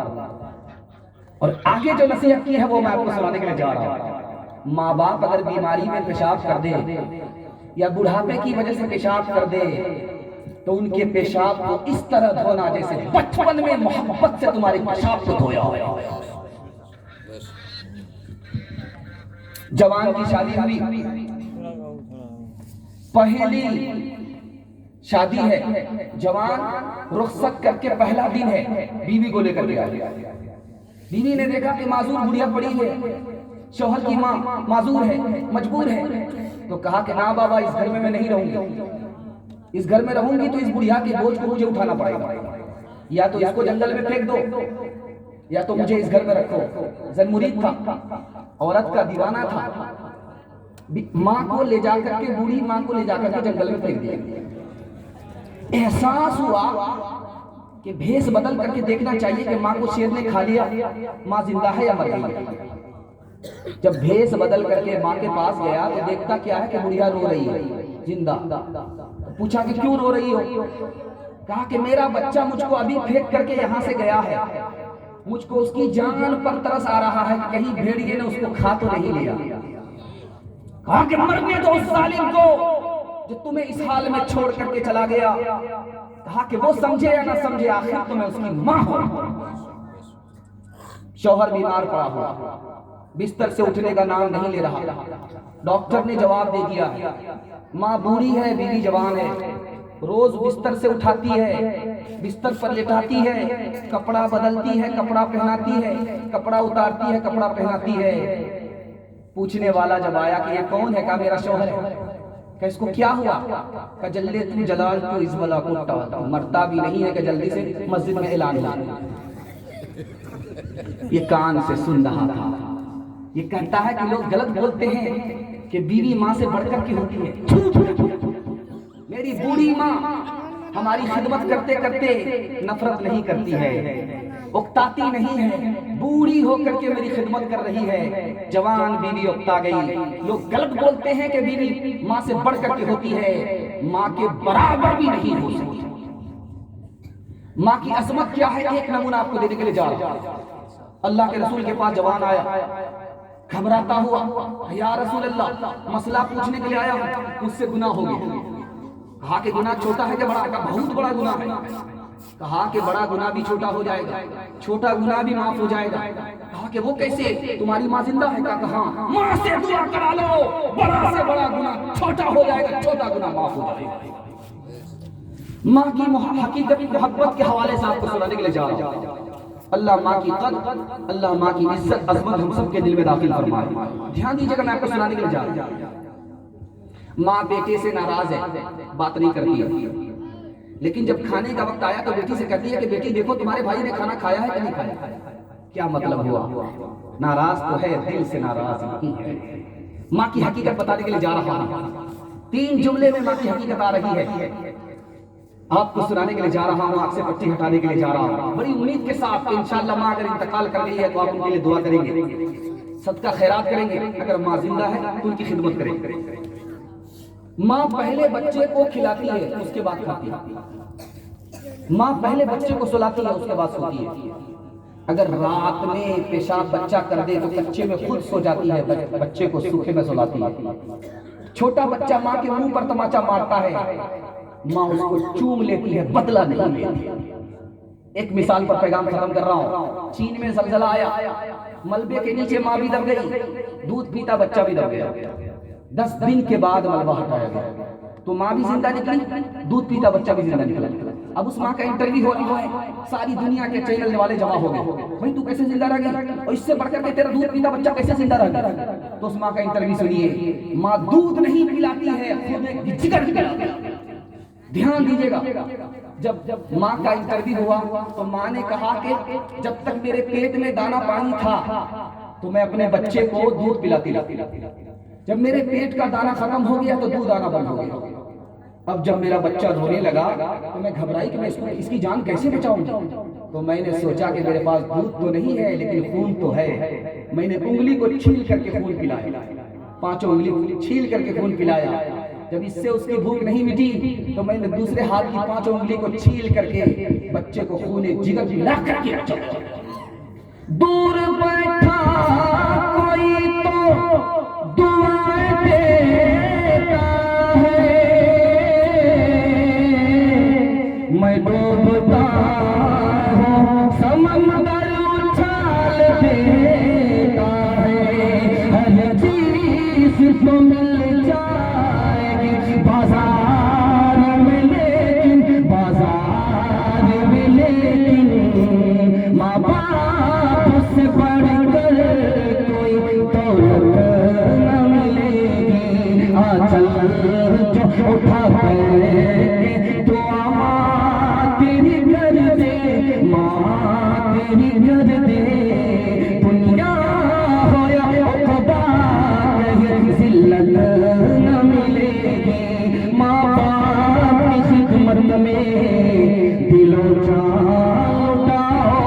और आगे जो नसीहत की है वो मैं आपको सुनाने के लिए जा रहा हूं। माँ बाप अगर बीमारी में पेशाब कर दे या बुढ़ापे की वजह से पेशाब कर दे तो उनके पेशाब को इस तरह धोना जैसे बचपन में मोहब्बत से तुम्हारे पेशाब को धोया हो। जवान की शादी हुई, पहली शादी है, जवान रुखसत करके पहला दिन है, बीवी को लेकर गया। बीवी ने देखा कि माजूर बुढ़िया पड़ी है, शौहर की मां माजूर है, मजबूर है, तो कहा कि ना बाबा इस घर में मैं नहीं रहूंगी, इस घर में रहूंगी तो इस बुढ़िया के बोझ को मुझे उठाना पड़ेगा, या तो इसको जंगल में फेंक दो या तो मुझे इस घर में रखो। ज़न्मुरीद था, औरत का दीवाना था, मां को ले जाकर के, बूढ़ी मां को ले जाकर के जंगल में फेंक दिया। एहसास हुआ कि भेष बदल करके देखना चाहिए कि मां को शेर ने खा लिया, मां जिंदा है या मर गई। जब भेष बदल करके मां के पास गया तो देखता क्या है कि बुढ़िया रो रही है, जिंदा। पूछा कि क्यों रो रही हो? कहा कि मेरा बच्चा मुझको अभी फेंक करके यहाँ से गया है, मुझको उसकी जान पर तरस आ रहा है कि कहीं भेड़िए ने उसको खा तो नहीं लिया। कहा कि मरने दो उस जालिम को जो तुम्हें इस हाल में छोड़ करके चला गया। कहा कि वो समझे या ना समझे, आखिर तो मैं उसकी मां हूं। शौहर बीमार पड़ा हुआ, बिस्तर से उठने का नाम नहीं ले रहा। डॉक्टर ने जवाब दे दिया, मां बूढ़ी है, बीवी जवान है, रोज बिस्तर से उठाती है, बिस्तर पर लेटाती है, कपड़ा बदलती है, कपड़ा पहनाती है, कपड़ा उतारती है, कपड़ा पहनाती है। पूछने वाला जब आया कि ये कौन है? कहा मेरा शौहर है। कहा इसको क्या हुआ? कहा जल्दी तुम जलाल तो इस बला को उठा, मरता भी नहीं है कि जल्दी से मस्जिद में ऐलान हो। ये कान से सुन रहा था। ये कहता है कि लोग गलत बोलते हैं कि बीवी मां से बढ़कर की होती है। मेरी बूढ़ी मां हमारी खिदमत करते करते नफरत नहीं करती है, उकताती नहीं है, बूढ़ी होकर के मेरी खिदमत कर रही है। जवान बीवी उकता गई। लोग गलत बोलते हैं कि बीवी मां से बढ़कर के होती है, मां के बराबर भी नहीं हो सकती। मां की अजमत क्या है, एक नमूना आपको देने के लिए जा रहा हूं। अल्लाह के रसूल के पास जवान आया, घबराता हुआ, या रसूल अल्लाह मसला पूछने के लिए आया हूं, मुझसे गुनाह हो गया। कहा कि गुनाह छोटा है कि बड़ा? का बहुत बड़ा गुनाह है। कहा कि बड़ा गुनाह भी छोटा हो जाएगा, छोटा गुनाह भी माफ हो जाएगा। कहा कि वो कैसे? तुम्हारी माँ जिंदा है? कहा हाँ। माँ से दुआ करा लो, बड़ा से बड़ा गुनाह छोटा हो जाएगा, छोटा गुनाह माफ हो जाएगा। माँ की हकीकत मोहब्बत के हवाले से आपको सुनाने के लिए जा रहा हूं। अल्लाह माँ की कद्र, अल्लाह माँ की इज्जत अजमत हम सबके दिल में दाखिल फरमाए। ध्यान दीजिएगा, मैं आपको सुनाने के लिए जा रहा हूं। माँ बेटे से नाराज है, बात नहीं करती है, लेकिन जब खाने का वक्त आया तो बेटी से कहती है कि बेटी देखो तुम्हारे भाई ने खाना खाया है कि नहीं खाया। क्या मतलब हुआ? नाराज तो है, दिल से नाराज नहीं है। माँ की हकीकत बताने के लिए जा रहा हूं। 3 जुमले में माँ की हकीकत आ रही है, आपको सुनाने के लिए जा रहा हूं, आपसे पट्टी हटाने के लिए जा रहा हूं, बड़ी उम्मीद के साथ। इंशाअल्लाह माँ अगर इंतकाल कर गई है तो आप उनके लिए दुआ करेंगे, सदका खैरात करेंगे। अगर माँ जिंदा है तो उनकी खिदमत करेंगे। माँ पहले बच्चे को खिलाती है, उसके बाद खाती है। माँ पहले बच्चे को सुलाती है, उसके बाद सोती है। अगर रात में पेशाब बच्चा कर दे तो कच्चे में खुद सो जाती है, बच्चे को सूखे में सुलाती है। छोटा बच्चा माँ के मुंह पर तमाचा मारता है, माँ उसको चूम लेती है, बदला नहीं लेती। एक मिसाल पर पैगाम खत्म कर रहा हूँ। चीन में जलजला आया, मलबे के नीचे माँ भी दब गई, दूध पीता बच्चा भी दब गया। 10 दिन के बाद मलबा हटाया गया तो माँ भी जिंदा निकली, दूध पीता बच्चा भी जिंदा निकला। अब उस माँ का इंटरव्यू हो रहा है, सारी दुनिया के चैनल वाले जमा हो गए, भाई तू कैसे जिंदा रह गई, और इससे बढ़कर के तेरा दूध पीता बच्चा कैसे जिंदा रह गया। तो उस माँ का इंटरव्यू सुनिए। माँ दूध नहीं पिलाती है, खुद जिगर पिलाती है। ध्यान दीजिएगा, जब जब माँ का इंटरव्यू हुआ तो माँ ने कहा कि जब तक मेरे पेट में दाना पानी था तो मैं अपने बच्चे को दूध पिलाती रहती, जब मेरे पेट का दाना खत्म हो गया तो दूध आना बंद हो गया। अब जब मेरा बच्चा रोने लगा तो मैं घबराई कि मैं इसकी जान कैसे बचाऊंगी। तो मैंने सोचा कि मेरे पास दूध तो नहीं है लेकिन खून तो है। मैंने उंगली को छील करके खून पिलाया, 5 उंगली छील करके खून पिलाया। जब इससे उसकी भूख नहीं मिटी तो मैंने दूसरे हाथ की 5 उंगली को छील करके बच्चे को खूने जिगर पिला करके रखा। दूर बैठा कोई तो दुआएं देता है, मैं डूबता हूँ समंदर उछाल देता है। हर चीज तो मिल जाएगी बाजार में, लेकिन बाजार में लेकिन माँ बाप से बढ़कर कोई दौलत न मिलेगी। आंचल जो उठा के दुआ माँ तेरी कर दे, माँ तेरी कर दे, दुनिया हो या खुदा जिल्लत न मिलेगी। माँ बाप की खिदमत में दिलो जान उठाओ,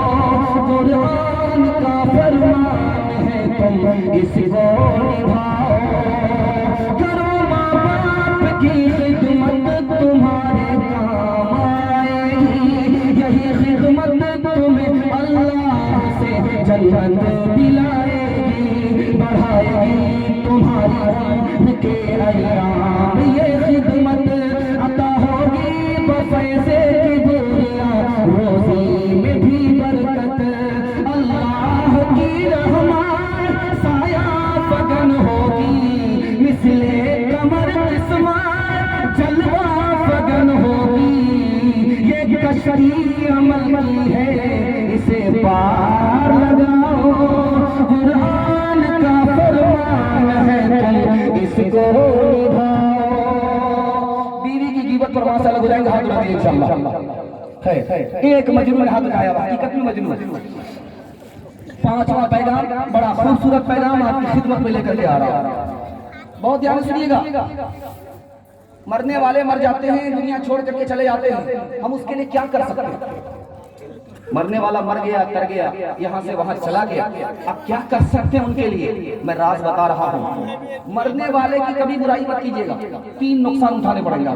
कुरान का फरमान है तुम इसको निभाओ। करो माँ बाप की खिदमत तुम्हारे काम आएगी, यही खिदमत तुम्हें अल्लाह से जन्नत दिलाएगी, बढ़ाएगी तुम्हारी के अयाम। ये खिदमत अता होगी बफैसे की दुनिया, रोजी में भी बरकत, अल्लाह की रहमत साया फगन होगी, मिसले कमर किस्मत जलवा फगन होगी। ये कश्ती अमल की है, इसे पार लगाओ, कुरान का फरमान है तुम इसको निभाओ। बीवी की गिबत पर माशा लग जाएंगे, हाथ उठाइए इंशाअल्लाह। है एक मजनू ने हाथ उठाया, हकीकत में मजनू है। 5वां पैगाम बड़ा खूबसूरत पैगाम आपकी खिदमत में लेकर के आ रहा है, बहुत ध्यान सुनिएगा। मरने वाले मर जाते हैं, दुनिया छोड़ करके चले जाते हैं, हम उसके लिए क्या कर सकते हैं। मरने वाला मर गया, तर गया, यहाँ से वहां चला गया, अब क्या कर सकते हैं उनके लिए। मैं राज बता रहा हूँ, मरने वाले की कभी बुराई मत कीजिएगा, 3 नुकसान उठाने पड़ेंगे।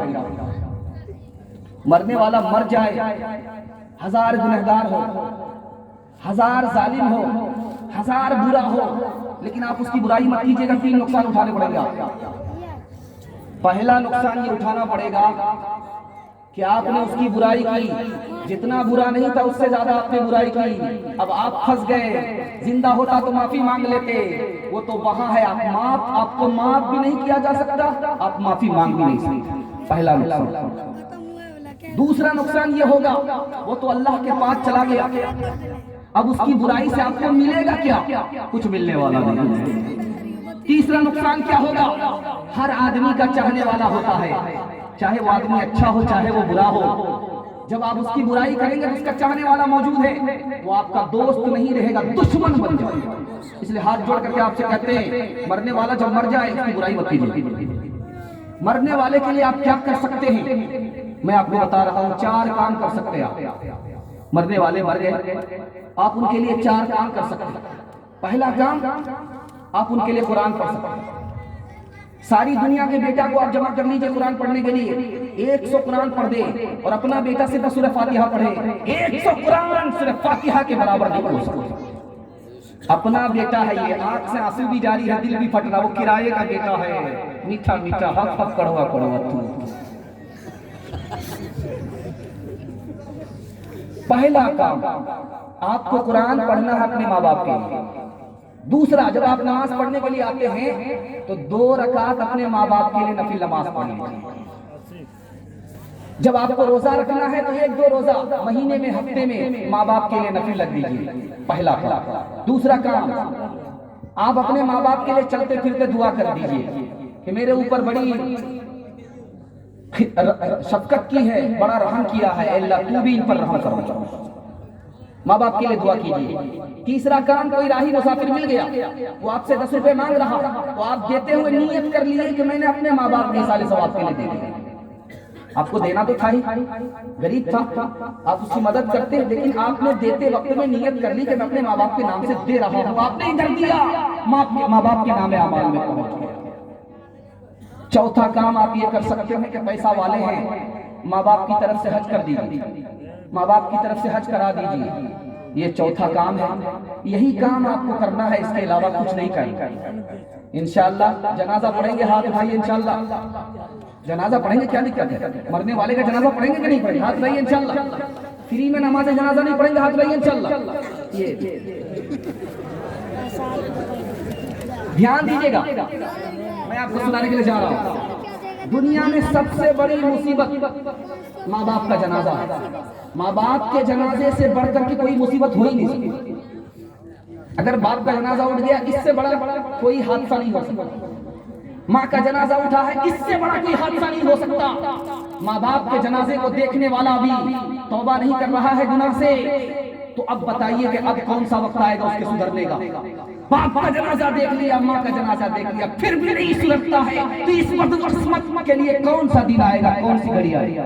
मरने वाला मर जाए, 1000 गुनहगार हो, 1000 जालिम हो, 1000 बुरा हो, लेकिन आप उसकी बुराई मत कीजिएगा, 3 नुकसान उठाने पड़ेंगे। पहला नुकसान ये उठाना पड़ेगा कि आपने उसकी बुराई की, जितना बुरा नहीं था उससे ज्यादा आपने बुराई की। अब आप फंस गए, जिंदा होता तो माफी मांग लेते, वो तो वहां है, आपको माफ भी नहीं किया जा सकता, आप माफी मांग भी नहीं सकते। पहला नुकसान। दूसरा नुकसान ये होगा, वो तो अल्लाह के पास चला गया, अब उसकी बुराई से आपको मिलेगा क्या, कुछ मिलने वाला नहीं। तीसरा नुकसान क्या होगा, हर आदमी का चाहने वाला होता है, चाहे वो आदमी अच्छा हो चाहे वो बुरा हो। जब आप उसकी बुराई करेंगे तो उसका चाहने वाला मौजूद है, वो आपका दोस्त नहीं रहेगा, दुश्मन बन जाएगा। इसलिए हाथ जोड़ करके आपसे कहते हैं, मरने वाला जब मर जाए उसकी बुराई मत कीजिए। मरने वाले के लिए आप क्या कर सकते हैं, मैं आपको बता रहा हूं, 4 काम कर सकते हैं आप। मरने वाले मर गए, आप उनके लिए 4 काम कर सकते हैं। पहला काम, आप उनके लिए कुरान पढ़ सकते हैं। सारी दुनिया के बेटा को आप जमा कर लीजिए कुरान पढ़ने के लिए, 100 कुरान पढ़ दे और अपना बेटा सिर्फ सूरह फातिहा पढ़े, 100 कुरान सूरह फातिहा के बराबर नहीं पढ़ सकते। अपना बेटा है ये, आंख से आंसू भी जारी है, दिल भी फट रहा, वो किराए का बेटा है, मीठा मीठा हक हक कड़वा कड़वा तू। पहला काम, आपको कुरान पढ़ना है अपने माँ बाप के लिए। दूसरा, जब आप नमाज पढ़ने के लिए आते हैं तो 2 रकात अपने माँ बाप के लिए नफिल नमाज पढ़नी चाहिए। जब आपको रोजा रखना है तो 1-2 रोजा महीने में, हफ्ते में माँ बाप के लिए नफिल रख दीजिए, पहला काम। दूसरा काम, आप अपने माँ बाप के लिए चलते फिरते दुआ कर दीजिए कि मेरे ऊपर बड़ी शफकत की है, बड़ा रहम किया है, अल्लाह तू भी इन पर रहम करो। माँ बाप के लिए दुआ कीजिए। तीसरा काम, कोई राही मुसाफिर मिल गया, वो आपसे 10 रुपए मांग रहा, तो आप देते हुए नियत कर लिए कि मैंने अपने माँ बाप के साले सवाब के लिए दे दिया। आपको देना तो था ही, गरीब था, आप उसकी मदद करते, लेकिन आपने देते वक्त में नियत कर ली कि मैं अपने माँ बाप के नाम से दे रहा हूँ, आपने इधर दिया, माँ बाप के नाम अमाल में पहुंच गया। चौथा काम आप ये कर सकते हैं कि पैसा वाले हैं, माँ बाप की तरफ से हज कर दीजिए, माँ बाप की तरफ से हज करा दीजिए। ये चौथा काम है, यही काम आपको करना है, इसके अलावा कुछ नहीं करना। इंशाअल्लाह जनाजा पढ़ेंगे, हाथ उठाइए। इंशाअल्लाह जनाजा पढ़ेंगे, क्या दिक्कत है? मरने वाले का जनाजा पढ़ेंगे कि नहीं पढ़ेंगे? हाथ उठाइए। इंशाअल्लाह फ्री में नमाज जनाजा नहीं पढ़ेंगे, हाथ उठाइए। इंशाअल्लाह ये ध्यान दीजिएगा, मैं आपको सुनाने के लिए जा रहा हूँ। दुनिया में सबसे बड़ी मुसीबत माँ बाप का जनाजा है। माँ बाप के जनाजे से बढ़कर की कोई मुसीबत हो ही नहीं सकती। अगर बाप का जनाजा उठ गया, इससे बड़ा कोई हादसा नहीं हो सकता। माँ का जनाजा उठा है, इससे बड़ा कोई हादसा नहीं हो सकता। माँ बाप के जनाजे को देखने वाला भी तौबा नहीं कर रहा है गुनाह से, तो अब बताइए कि अब कौन सा वक्त आएगा उसके सुधरने का? बाप का जनाजा देख लिया, माँ का जनाजा देख लिया, फिर भी नहीं सुधरता है, तो इस मर्द के लिए कौन सा दिन आएगा, कौन सी घड़ी आएगी?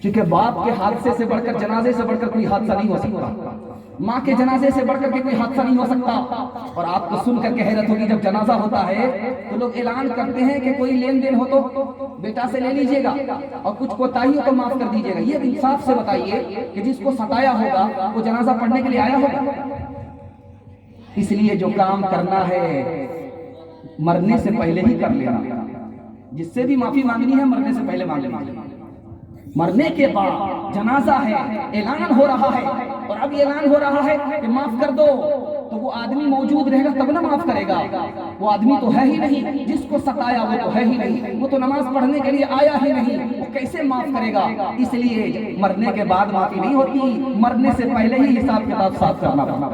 क्योंकि बाप के हादसे से बढ़कर, जनाजे से बढ़कर कोई हादसा नहीं हो सकता, माँ के जनाजे से बढ़कर के कोई हादसा नहीं हो सकता। और आपको सुनकर के हैरत होगी, जब जनाजा होता है तो लोग ऐलान करते हैं कि कोई लेन देन हो तो बेटा से ले लीजिएगा, और कुछ कोताही हो तो माफ कर दीजिएगा। ये इंसाफ से बताइए कि जिसको सताया होगा वो जनाजा पढ़ने के लिए आया होगा? इसलिए जो काम करना है मरने से पहले ही कर लेना। जिससे भी माफी मांगनी है मरने से पहले मांग लेना। मरने के बाद जनाजा है, ऐलान हो रहा है, और अब ऐलान हो रहा है कि माफ कर दो, तो वो आदमी मौजूद रहेगा तब ना माफ करेगा। वो आदमी तो है ही नहीं, जिसको सताया वो तो है ही नहीं, वो तो नमाज पढ़ने के लिए आया ही नहीं, वो कैसे माफ करेगा? इसलिए मरने के बाद माफी नहीं होती, मरने से पहले ही हिसाब किताब साफ करना पड़ता।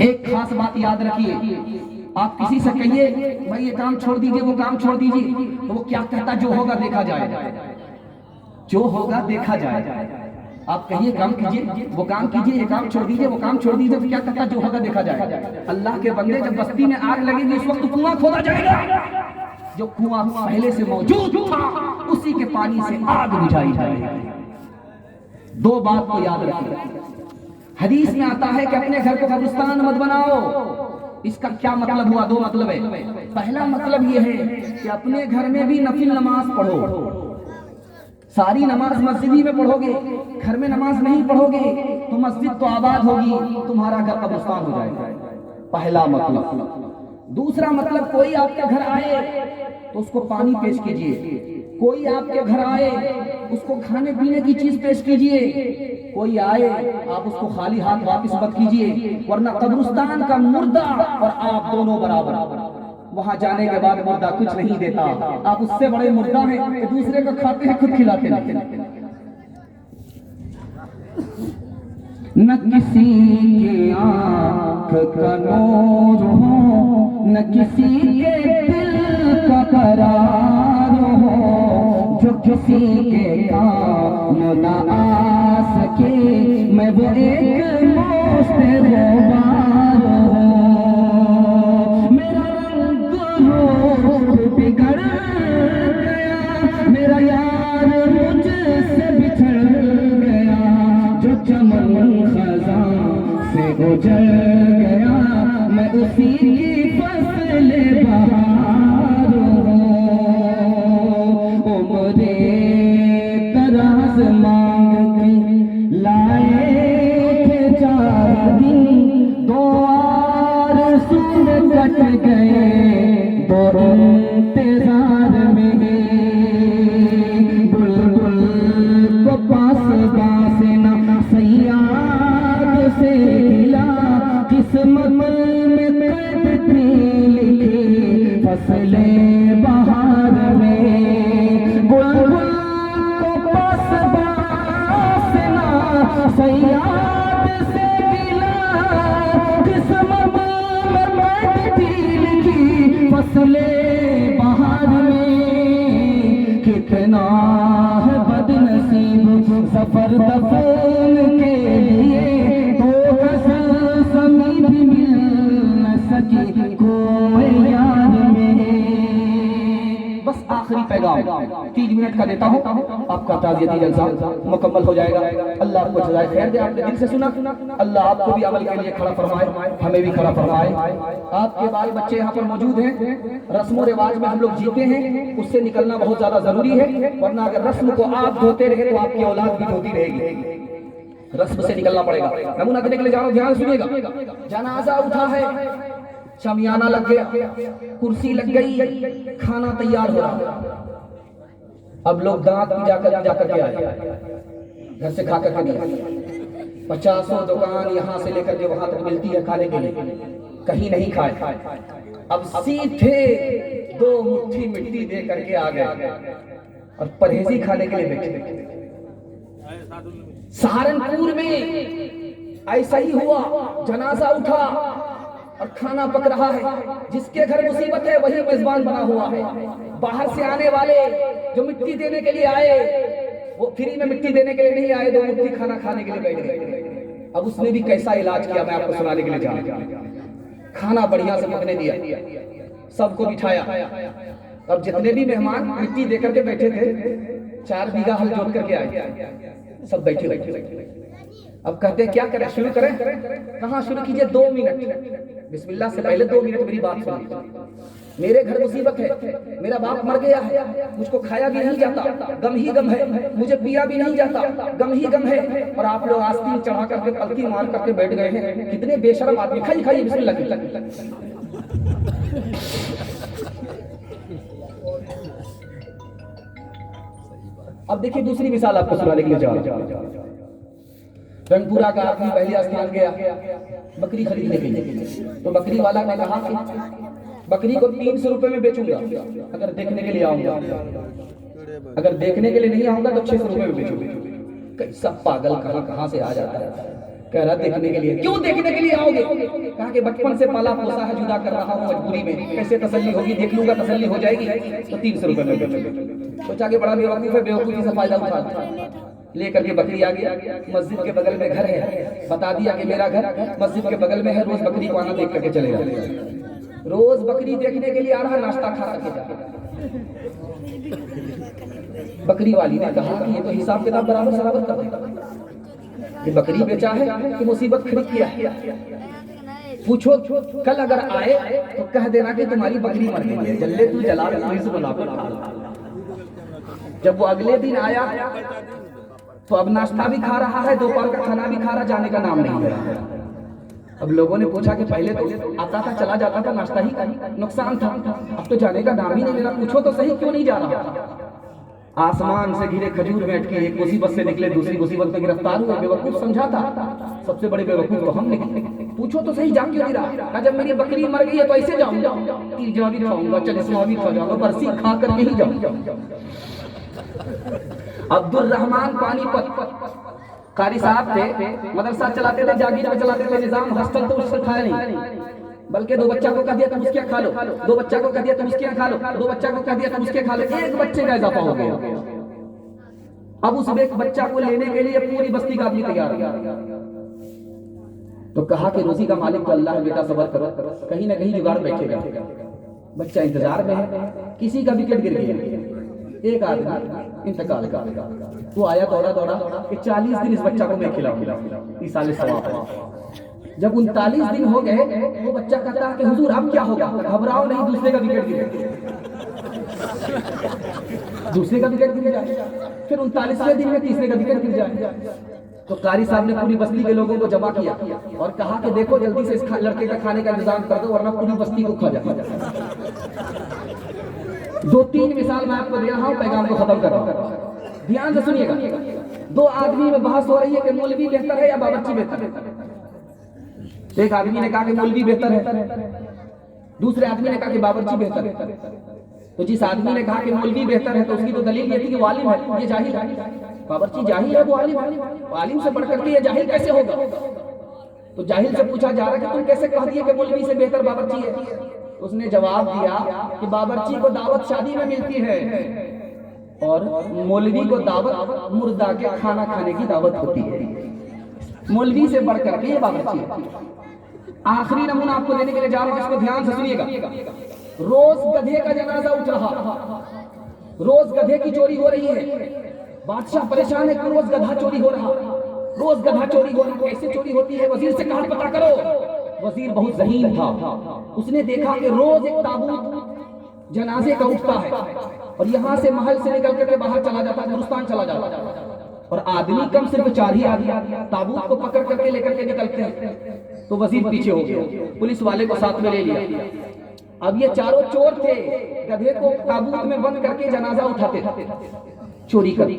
एक खास बात याद रखिए, आप किसी से कहिए भाई ये काम छोड़ दीजिए, वो काम छोड़ दीजिए, तो वो क्या कहता? जो होगा देखा जाएगा, जो होगा देखा जाएगा। आप कहिए काम कीजिए, वो काम कीजिए, ये काम छोड़ दीजिए, वो काम छोड़ दीजिए, तो क्या कहता? जो होगा देखा जाएगा। अल्लाह के बंदे, जब बस्ती में आग लगेगी उस वक्त कुआं खोदा जाएगा। जो कुआं पहले से मौजूद था उसी के पानी से आग बुझाई जाएगी। दो बात को याद रखिए, हदीस में आता है कि अपने घर को कब्रिस्तान मत बनाओ। इसका क्या मतलब हुआ? दो मतलब है। पहला मतलब यह है कि अपने घर में भी नफिल नमाज पढ़ो। सारी नमाज मस्जिद ही में पढ़ोगे, घर में नमाज नहीं पढ़ोगे तो मस्जिद तो आबाद होगी, तुम्हारा घर कब्रिस्तान हो जाएगा। पहला मतलब। दूसरा मतलब, कोई आपके घर आए तो उसको पानी पेश कीजिए, कोई आपके घर आए उसको खाने पीने की चीज पेश कीजिए, कोई आए आप उसको खाली हाथ वापस मत कीजिए, वरना कब्रिस्तान का मुर्दा और आप दोनों बराबर। वहां जाने के बाद मुर्दा कुछ नहीं देता, आप उससे बड़े मुर्दा हैं कि दूसरे को खाते हैं खुद खिलाते नहीं। न किसी की आंख का नूर हो, न किसी के दिल का करार हो, जो किसी के काम न आ सके, मैं वो एक मुश्त गुबार हो। मेरा रंग रूप बिगड़ गया, मेरा यार मुझसे बिछड़ गया, जो चमन खज़ां से गुजर गया, मैं उसी की फसल बहार हूँ। उम्रे तरास मांग के लाए थे 4 दिन, 2 आरज़ू में कट गए 2 इंतज़ार में। बुलबुल को पास बासे ना सैयाद से गिला, किस्मत में कैद थी लिखी फसले बहार में। कितना है बदनसीब सफर दफन के लिए, तो कसम समी भी मिल न सकी कोई याद में। बस आखिरी पैगाम 3 मिनट का देता हूँ, आपका ताज़ियती जलसा मुकम्मल हो जाएगा। अल्लाह आपको जज़ाए खैर दे, आपने दिल से सुना, अल्लाह आपको भी अमल के लिए खड़ा फरमाए, हमें भी खड़ा फरमाए। आपके बाल बच्चे यहाँ पर मौजूद हैं, रस्म रिवाज में हम लोग जीते हैं, उससे निकलना बहुत ज्यादा जरूरी है, वरना अगर रस्म को आप धोते रहे तो आपकी औलाद भी धोती रहेगी। रस्म से निकलना पड़ेगा। नमूना देने के लिए जा रहा हूं, ध्यान सुनिएगा। जनाजा उठा है, शमियाना लग गया, कुर्सी लग गई, खाना तैयार हो रहा। अब लोग दांत भी जाकर के आए, घर से खा कर के आए। 50 दुकान यहाँ से लेकर के वहां तक मिलती है खाने के लिए, कहीं नहीं खाए। अब सीधे 2 मुट्ठी मिट्टी दे करके आ गए और परहेजी खाने के लिए बैठे। सहारनपुर में ऐसा ही हुआ, जनाजा उठा और खाना पक रहा है। जिसके घर मुसीबत है वही मेजबान बना हुआ है। बाहर से आने वाले जो मिट्टी देने के लिए आए, वो फ्री में मिट्टी देने के लिए नहीं आए, 2 मुट्ठी खाना खाने के लिए बैठ गए। अब उसने भी कैसा इलाज किया मैं आपको सुनाने के लिए जा रहा हूं। खाना बढ़िया से पकने दिया, सबको बिठाया। अब जितने भी मेहमान मिट्टी देकर के बैठे थे, 4 बीघा हल जोत करके आए, सब बैठे। अब कहते क्या करें, शुरू करें? कहाँ शुरू कीजिए? 2 मिनट बिस्मिल्लाह से पहले 2 मिनट मेरी बात सुनिए। मेरे घर मुसीबत है, मेरा बाप मर गया है, मुझको खाया भी नहीं जाता, गम ही गम है, मुझे पिया भी नहीं जाता, गम ही गम है, और आप लोग आस्तीन चढ़ा करके पलकी मार करके बैठ गए हैं। कितने बेशर्म आदमी। खाइए बिस्मिल्लाह। अब देखिए दूसरी मिसाल आपको सुनाने के लिए जा रहा हूं। रंगपुरा का आदमी पहले स्थान गया बकरी खरीदने के लिए, तो बकरी वाला ने कहा कि बकरी को 300 रुपए में बेचूंगा अगर देखने के लिए आऊंगा, अगर देखने के लिए नहीं आऊंगा तो 600 रुपए में बेचूंगा। कैसा पागल कहां से आ जाता है। कह रहा देखने के लिए। क्यों देखने के लिए आओगे? कहा कि बचपन से पाला पोसा है, जुदा कर रहा हूँ मजबूरी में, कैसे तसल्ली होगी, देख लूंगा तसल्ली हो जाएगी, तो 300 रुपए में बेचूंगा। सोचा कि बड़ा बेवकूफ है, बेवकूफी से फायदा उठा लेकर के बकरी आ गया। मस्जिद के बगल में घर है, बता दिया कि मेरा घर मस्जिद के बगल में है, रोज बकरी को आना देख करके चले जाते। रोज बकरी देखने के लिए आ रहा, नाश्ता खा करके जाता। बकरी वाली ने कहा कि ये तो हिसाब किताब बराबर कर देगा, ये बकरी बेचा है कि मुसीबत खरीद किया है। पूछो कल अगर आए तो कह देना कि तुम्हारी बकरी मर गई है, जल्ले तू जला जब वो अगले दिन आया तो अब नाश्ता भी खा रहा है, दोपहर का खाना भी खा रहा, जाने का नाम नहीं ले रहा। अब लोगों ने पूछा कि पहले तो आता था चला जाता था, नाश्ता ही नुकसान था, अब तो जाने का नाम ही नहीं ले रहा। पूछो तो सही क्यों नहीं जा रहा? आसमान से गिरे खजूर में अटके, एक मुसीबत से निकले दूसरी मुसीबत में गिरफ्तार हुए। बेवकूफ समझा था, सबसे बड़े बेवकूफ तो हम निकले। पूछो तो सही जा क्यों नहीं रहा? जब मेरी बकरी मर गई है तो ऐसे जाऊंगा, तीजा भी खाऊंगा, चलिसवा भी खा जाऊंगा, बरसी खा कर नहीं जाऊंगा। अब्दुल रहमान पानीपत कारी साहब थे, मदरसा चलाते थे, जागीर में चलाते थे, निजाम हॉस्टल तो उससे खाया नहीं, बल्कि 2 बच्चा को कह दिया तुम उसके खा लो, 2 बच्चा को कह दिया तुम उसके खा लो, 2 बच्चा को कह दिया तुम उसके खा लो, 1 बच्चे का इजाफा हो गया। अब उस एक बच्चा को लेने के लिए पूरी बस्ती का आदमी तैयार हो। तो कहा कि रोजी का मालिक तो अल्लाह है, बेटा सबर करो, कहीं ना कहीं जुगाड़ बैठेगा। बच्चा इंतजार में है, किसी का विकेट गिर गया, एक आदमी इंतकाल का। वो आया दौड़ा कि 40 दिन इस बच्चा को मैं खिलाऊंगा, इसाले सवाब। जब 39 दिन हो गए वो बच्चा कहता है कि हुजूर अब क्या होगा? घबराओ नहीं, दूसरे का विकेट गिरे, दूसरे का विकेट गिर जाए, फिर 39वें दिन में तीसरे का विकेट गिर जाए। तो कारी साहब ने पूरी बस्ती के लोगों को जमा किया और कहा कि देखो जल्दी से इस लड़के का खाने का इंतजाम कर दो वरना पूरी बस्ती को खा जाए। 2-3 मिसाल मैं आपको दे रहा हूं, पैगाम को खत्म कर रहा हूं, ध्यान से सुनिएगा। 2 आदमी में बहस हो रही है कि मौलवी बेहतर है या बावर्ची बेहतर है। एक आदमी ने कहा कि मौलवी बेहतर है, दूसरे आदमी ने कहा कि बावर्ची बेहतर है। तो जिस आदमी ने कहा कि मौलवी बेहतर है तो उसकी तो दलील ये थी कि वो आलिम है, ये जाहिल है। बावर्ची जाहिल है, वो आलिम है, आलिम से बढ़कर के ये जाहिल कैसे होगा? तो जाहिल से पूछा जा रहा है कि तुम कैसे कह दिए कि मौलवी से बेहतर बावर्ची है? उसने जवाब दिया कि बावर्ची को दावत शादी में मिलती है, और मौलवी को दावत मुर्दा के खाना खाने की दावत होती है। मौलवी से बढ़कर के ये बात अच्छी है। आखिरी नमूना आपको देने के लिए जा रहा हूं, इसको ध्यान से सुनिएगा। रोज गधे का जनाजा उठ रहा, रोज गधे की चोरी हो रही है। बादशाह परेशान है कि रोज गधा चोरी हो रहा, रोज गधा चोरी हो रहा। कैसे चोरी होती है? वजीर से कहा पता करो। वजीर बहुत ज़हीन था, उसने देखा कि रोज एक ताबूत जनाजे का उठता है और यहाँ से महल से निकल करके बाहर चला जाता है, हिंदुस्तान चला जाता है। और आदमी कम सिर्फ 4 ही आदमी ताबूत को पकड़ करके लेकर के निकलते हैं। तो वजीर पीछे हो गया, पुलिस वाले को साथ में ले लिया। अब ये चारों चोर थे, गधे को ताबूत में बंद करके जनाजा उठाते थे, चोरी कर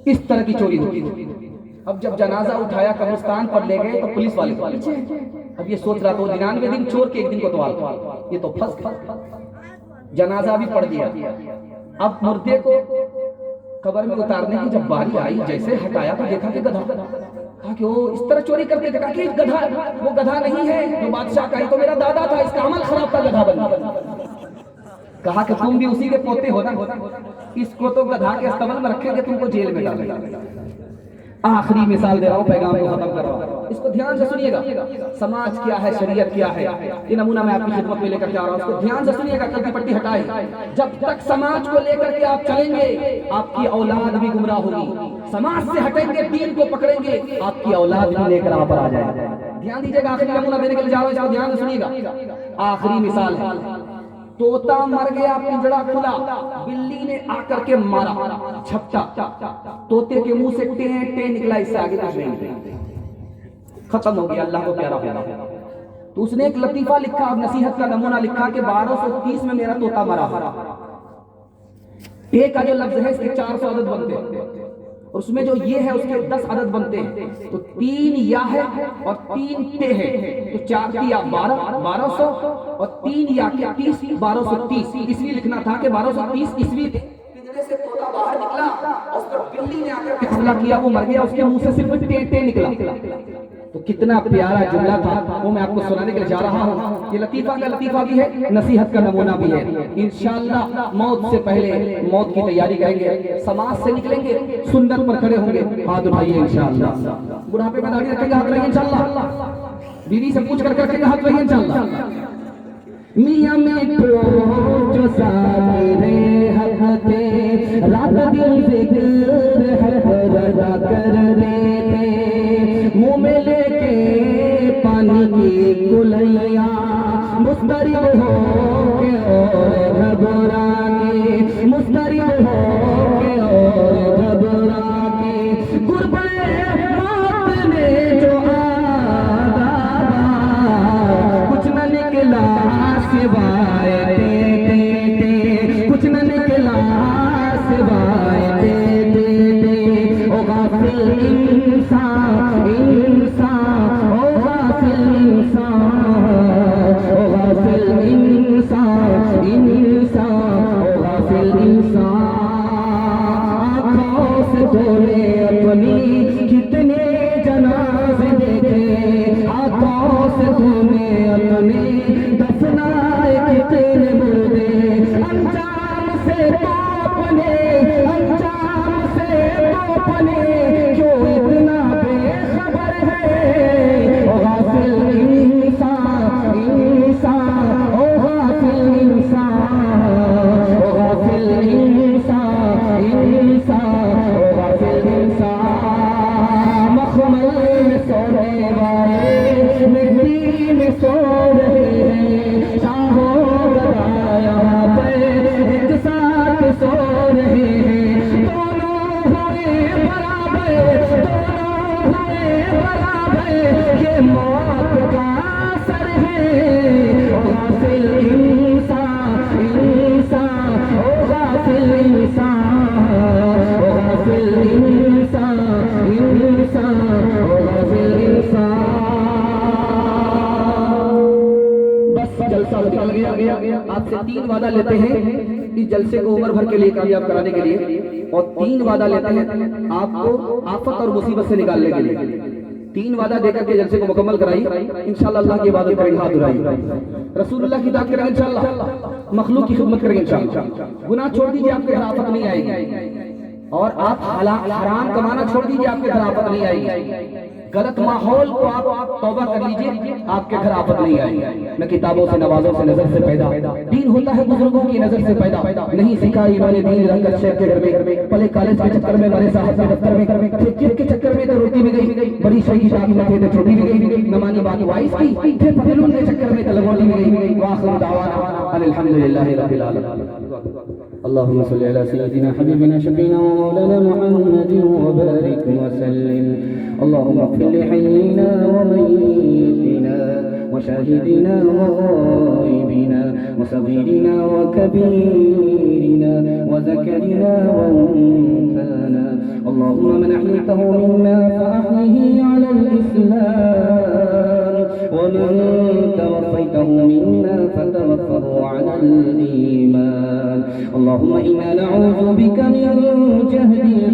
इस तरह की चोरी होती थी। अब जब जनाजा उठाया कब्रिस्तान पर ले गए तो पुलिस वाले पीछे। अब ये सोच रहा था 99 दिन चोर के एक दिन कोतवाल, ये तो फंस। जनाजा भी पढ़ दिया। अब मुर्दे को कब्र में उतारने की जब बारी आई, जैसे हटाया तो देखा कि गधा। कहा कि वो इस तरह चोरी करते थे। कहा कि गधा, वो गधा नहीं है जो बादशाह का, तो मेरा दादा था, इसका अमल खराब था, गधा बन। कहा कि तुम भी उसी के पोते हो ना, इसको तो गधा के अस्तबल में रखेंगे, तुमको जेल में डालेंगे। आखिरी मिसाल दे रहा हूं, पैगाम को खत्म कर रहा हूं, इसको ध्यान से सुनिएगा। समाज क्या है, शरीयत क्या है, ये नमूना मैं आपकी खिदमत में लेकर के आ रहा हूं, इसको ध्यान से सुनिएगा। कल्पी पट्टी हटाए। जब तक समाज को लेकर के आप चलेंगे, आपकी औलाद भी गुमराह होगी। समाज से हटेंगे, दीन को पकड़ेंगे, आपकी औलाद भी लेकर आप पर आ जाएगी। ध्यान दीजिएगा, आखिरी नमूना देने के लिए जा रहा हूं, इसको ध्यान से सुनिएगा। आखिरी मिसाल है, तोता मर गया, पिंजड़ा खुला, बिल्ली ने आकर के मारा, झपटा, तोते के मुंह से टे टे निकला, इससे आगे कुछ नहीं, खत्म हो गया। अल्लाह को प्यारा होगा। तो उसने एक लतीफा लिखा, अब नसीहत का नमूना लिखा कि 1230 में मेरा तोता मरा। एक का जो लफ्ज है इसके 400 अदद बनते हैं, और उसमें जो ये है उसके 10 अदद बनते हैं। तो 3 या है और 3 ते है, तो 4 तिया 1200 और 3 या के 30 1230। इसलिए लिखना था कि 1230 ईस्वी पिंजरे से तोता बाहर निकला और उस पर बिल्ली ने आकर के हमला किया, वो मर गया, उसके मुंह से सिर्फ टे टे निकला। तो कितना प्यारा जुमला था, वो मैं आपको सुनाने के लिए जा रहा हूँ। ये लतीफा का लतीफा भी है, नसीहत का नमूना भी है। इंशाअल्लाह मौत से पहले मौत की तैयारी करेंगे, समाज से निकलेंगे, सुन्नत पर खड़े होंगे, हाथ उठाइए इंशाअल्लाह। बुढ़ापे में दाढ़ी रखेंगे, हाथ रखिए इंशाअल्लाह। बीवी से पूछ कर रखेंगे, हाथ रखिए इंशाअल्लाह। मियां में तो जो सारे हकते रात दिन जिक्र है रजा कर देते, मुंह में लेके पानी की कुलैया, मुस्तरिब हो के और घबरा के, मुस्तरिब हो के और घबरा के, गुरबे मौत ने जो आदा कुछ न निकला सिवाय ते, कुछ न निकला सिवाय ते। ओ गाफिल इंसान, इंसान, ओ गाफिल इंसान, ओ गाफिल इंसान, इंसान, ओ गाफिल इंसान। आँखों से धोले अपनी कितने जनाज़े देखे, आँखों से धोले अपने दफनाए कितने मुर्दे, अंजाम से तो अपने, अंजाम से तो अपने, क्यों इतना बेखबर है। ओ गाफिल इंसान, इंसान, ओ गाफिल इंसान, ओ गाफिल इंसान, इंसान, ओ गाफिल इंसान। मखमल में सोने वाले मिट्टी में सो रहे हैं, शाहों गदा यहाँ पे एक साथ सो रहे हैं। दोनों हुए बराबर, दोनों हुए बराबर, ये मौत का असर है। ओ गाफिल इंसान, इंसान, ओ गाफिल इंसान, ओ गाफिल इंसान, इंसान, ओ गाफिल इंसान। बस जलसा निकल गया। आपसे 3 वादा लेते हैं इस जलसे को उम्र भर के लिए कामयाब कराने के लिए, और 3 वादा लेते हैं आपको आफत और मुसीबत से निकालने के लिए। 3 वादा देकर के जलसे को मुकम्मल कराई। इंशाअल्लाह अल्लाह की इबादत करेंगे, हाथ उठाइए, रसूलुल्लाह की इताअत करेंगे इंशाअल्लाह, मखलूक की खिदमत करेंगे इंशाअल्लाह। गुनाह छोड़ दीजिए, आपके घर आफत नहीं आएगी। और आप हराम कमाना छोड़ दीजिए, आपके घर आफत नहीं आएगी। गलत माहौल को आप तौबा कर लीजिए, आपके घर आफत नहीं आएगी। न किताबों से, नवाजों से, नजर से पैदा दीन होता है, बुजुर्गों की नजर से पैदा नहीं सीखा इन्होंने दीन रखकर शेख के घर में, पहले कॉलेज के चक्कर में, मरे साहब के दफ्तर में, फिर के चक्कर में तो रोटी भी गई, बड़ी सही शादी में थे तो छोटी भी गई, न मानी बात वाइस की, फिर पतलून के चक्कर में तो लगोटी भी गई। वाखिर दावाना अल्हम्दुलिल्लाहि रब्बिल आलमीन। अल्लाहुम्मा सल्लि अला सय्यिदिना हबीबिना शफीना व मौलाना मुहम्मदिन व बारिक व सल्लिम। अल्लाहुम्मा इग़फिर लि हय्यिना व मय्यितिना व शाहिदिना व गायबिना व सगीरिना व कबीरिना व ज़करिना व उन्साना। अल्लाहुम्मा मन अहयैतहु मिन्ना फअहयिही अलल इस्लाम व मन तवफ़ैतहु मिन्ना फतवफ़्फ़हु अलल ईमान। अल्लाहुम्मा इन्ना नऊज़ु बिका मिन जहदिल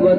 व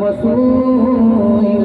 व सूइल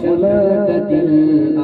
शमाततिल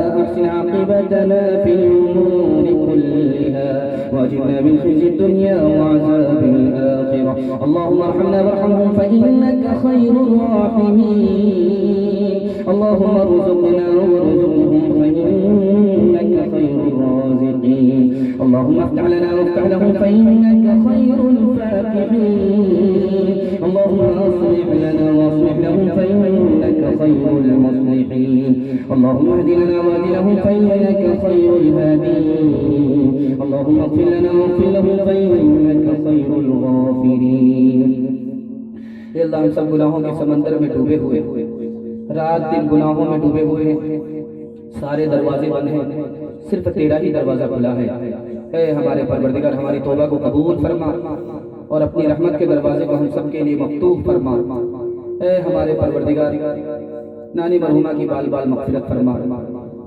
अहसिन आक़िबतना फिल उमूरि कुल्लिहा वअजिरना मिन ख़िज़्यि दुन्या व अज़ाबिल आख़िरह। अल्लाहुम्मा अर्हमना वरहमहुम फ़इन्नका ख़ैरुर राहिमीन। अल्लाहुम्मा अर्ज़ुक़ना वरज़ुक़हुम फ़इन्नका ख़ैरुर राज़िक़ीन। अल्लाहुम्मा अफ़्तह लना वअफ़्तह लहुम फ़इन्नका ख़ैरुल फ़ातिहीन। अल्लाहुम्मा अस्लिह लना वअस्लिह लहुम फ़इन्नका ख़ैरुल मुस्लिहीन। अल्लाहुम्मा इहदिना वहदि लहुम फ़इन्नका ख़ैरुल हादीन। अल्लाहुम्मा इग़फ़िर लना वअग़फ़िर लहुम फ़इन्नका ख़ैरुल गाफ़िरीन। ये अल्लाह, हम सब गुनाहों के समंदर में डूबे हुए, रात दिन गुनाहों में डूबे हुए हैं, सारे दरवाजे बंद हैं, सिर्फ तेरा ही दरवाज़ा खुला है। ऐ हमारे परवरदिगार, हमारी तौबा को कबूल फरमा और अपनी रहमत के दरवाजे को हम सब के लिए मफ्तूह फरमा। ऐ हमारे परवरदिगार, नानी मरहुमा की बाल बाल मग़फ़िरत फरमा,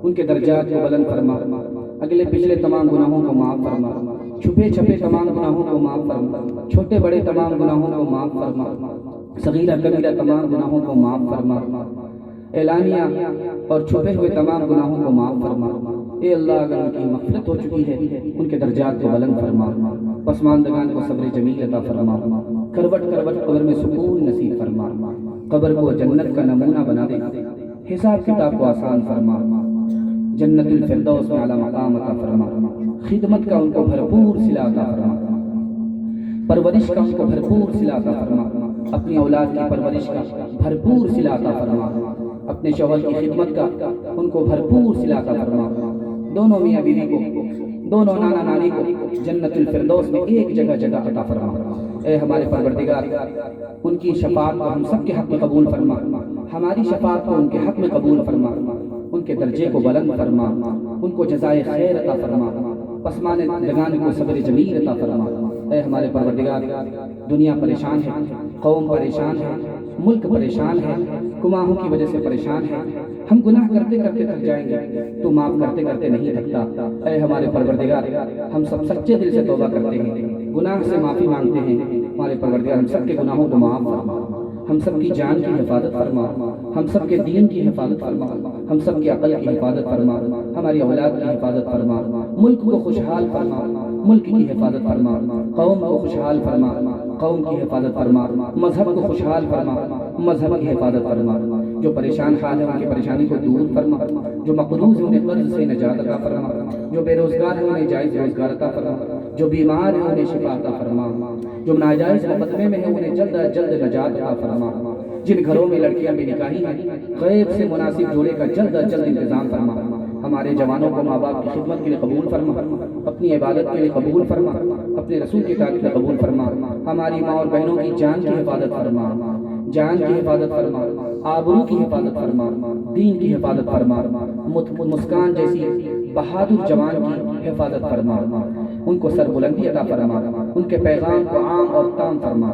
उनके दर्जात को बुलंद फरमा, अगले पिछले तमाम गुनाहों को माफ़ फरमा, छुपे छपे तमाम गुनाहों को माफ़ फरमा, छोटे बड़े तमाम गुनाहों को माफ़ फरमा, सगीरा कबीरा तमाम गुनाहों को माफ़ फरमा, एलानिया और छुपे हुए तमाम गुनाहों को माफ़ फरमा। ए अल्लाह, अगर उनकी मग़फ़िरत हो चुकी है, उनके दर्जात को बुलंद फरमा, पसमानदगान को सब्र जमील अता फरमा, करवट करवट कब्र में सुकून नसीब फरमा, कब्र को जन्नत का नमूना बना दे, हिसाब किताब को आसान फरमा, जन्नतुल फिरदौस में आला मकाम अता फरमा, खिदमत का उनको भरपूर सिला अता फरमा, परवरिश का उनको भरपूर सिला अता फरमा, अपनी औलाद की परवरिश का भरपूर सिला अता फरमा, अपने शौहर की खिदमत का उनको भरपूर सिला अता फरमा, दोनों मियाँ बीवी को, दोनों नाना नानी को जन्नतुल फिरदौस में एक जगह जगह अता फरमा। ए हमारे परवरदिगार, उनकी शफाअत को हम सब के हक़ में कबूल फरमा, हमारी शफाअत को उनके हक़ में कबूल फरमा, उनके दर्जे को बुलंद फरमा, उनको जज़ाए खैर अता फरमा, पसमाने दगान को सब्र जमील अता फरमा। ऐ हमारे परवरदिगार, दुनिया परेशान है, कौम परेशान है, मुल्क परेशान है, गुनाहों की वजह से परेशान है। हम गुनाह करते करते थक जाएंगे, तो माफ़ करते करते नहीं थकता। ऐ हमारे परवरदिगार, हम सब सच्चे दिल से तौबा करते हैं, गुनाह से माफ़ी मांगते हैं। हमारे परवरदिगार, हम सब के गुनाहों को माफ़ फरमा, हम सब की जान की हिफाजत फरमा, हम सब के दीन की हिफाजत फरमा, हम सब की अक़ल की हिफाजत फरमा, हमारी औलाद की हिफाजत फरमा, मुल्क को खुशहाल फरमा, मुल्क की हिफाजत फरमा, कौम को खुशहाल फरमा, कौम की हिफाजत फरमा, मजहब को खुशहाल फरमा, मजहब की हिफाजत फरमा। जो परेशान हाल है उनकी परेशानी को दूर फरमा, जो मक़रूज़ है उन्हें कर्ज से निजात अता फरमा, जो बेरोज़गार है उन्हें जायज़ रोज़गार अता फरमा, जो बीमार है उन्हें शिफा अता फरमा, जो नाजायज़ मुक़दमे में है उन्हें जल्द अज जल्द निजात अता फरमा। जिन घरों में लड़कियां बेनिकाही हैं, गैब से मुनासिब जोड़े का जल्द अज जल्द इंतज़ाम फरमा। हमारे जवानों को माँ बाप की खिदमत के लिए कबूल फरमा, अपनी इबादत के लिए कबूल फरमा, अपने रसूल के ताक़ के लिए कबूल फरमा। हमारी माँ और बहनों की जान की हिफाजत फरमा, जान की हिफाजत फरमा, आबरू की हिफाजत फरमा, दीन की हिफाजत फरमा, मुस्कान जैसी बहादुर जवान की हिफाजत फरमा, उनको सरबुलंदी अता फरमा, उनके पैगाम को आम और ताम फरमा,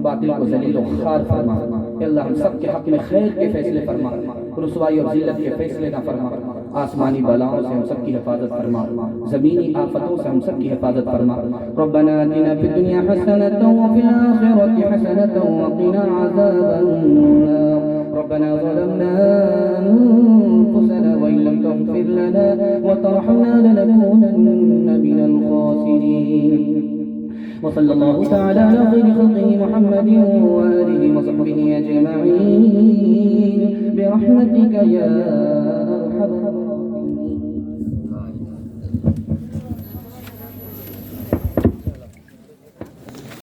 बातिल को ज़लील और ख़ार फरमा। अल्लाह, हम सब के हक़ में खैर के फ़ैसले फरमा, रुसवाई और ज़िल्लत के फ़ैसले ना फरमा। आसमानी बलाओं से हम सब की हिफाजत फरमा, ज़मीनी आफतों से हम सब की हिफाजत फरमा। रब्बना आतिना फिद दुनिया हसनतन व फिल आखिरति हसनतन व क़िना अज़ाबन्नार। रब्बना ज़लमना अनफुसना व इन लम तग़फिर लना व तरहमना लनकूनन्न मिनल ख़ासिरीन। वसल्लल्लाहु तआला अला खैरि खल्क़िही मुहम्मदिन व आलिहि व सहबिही अजमईन बिरहमतिका या अरहमर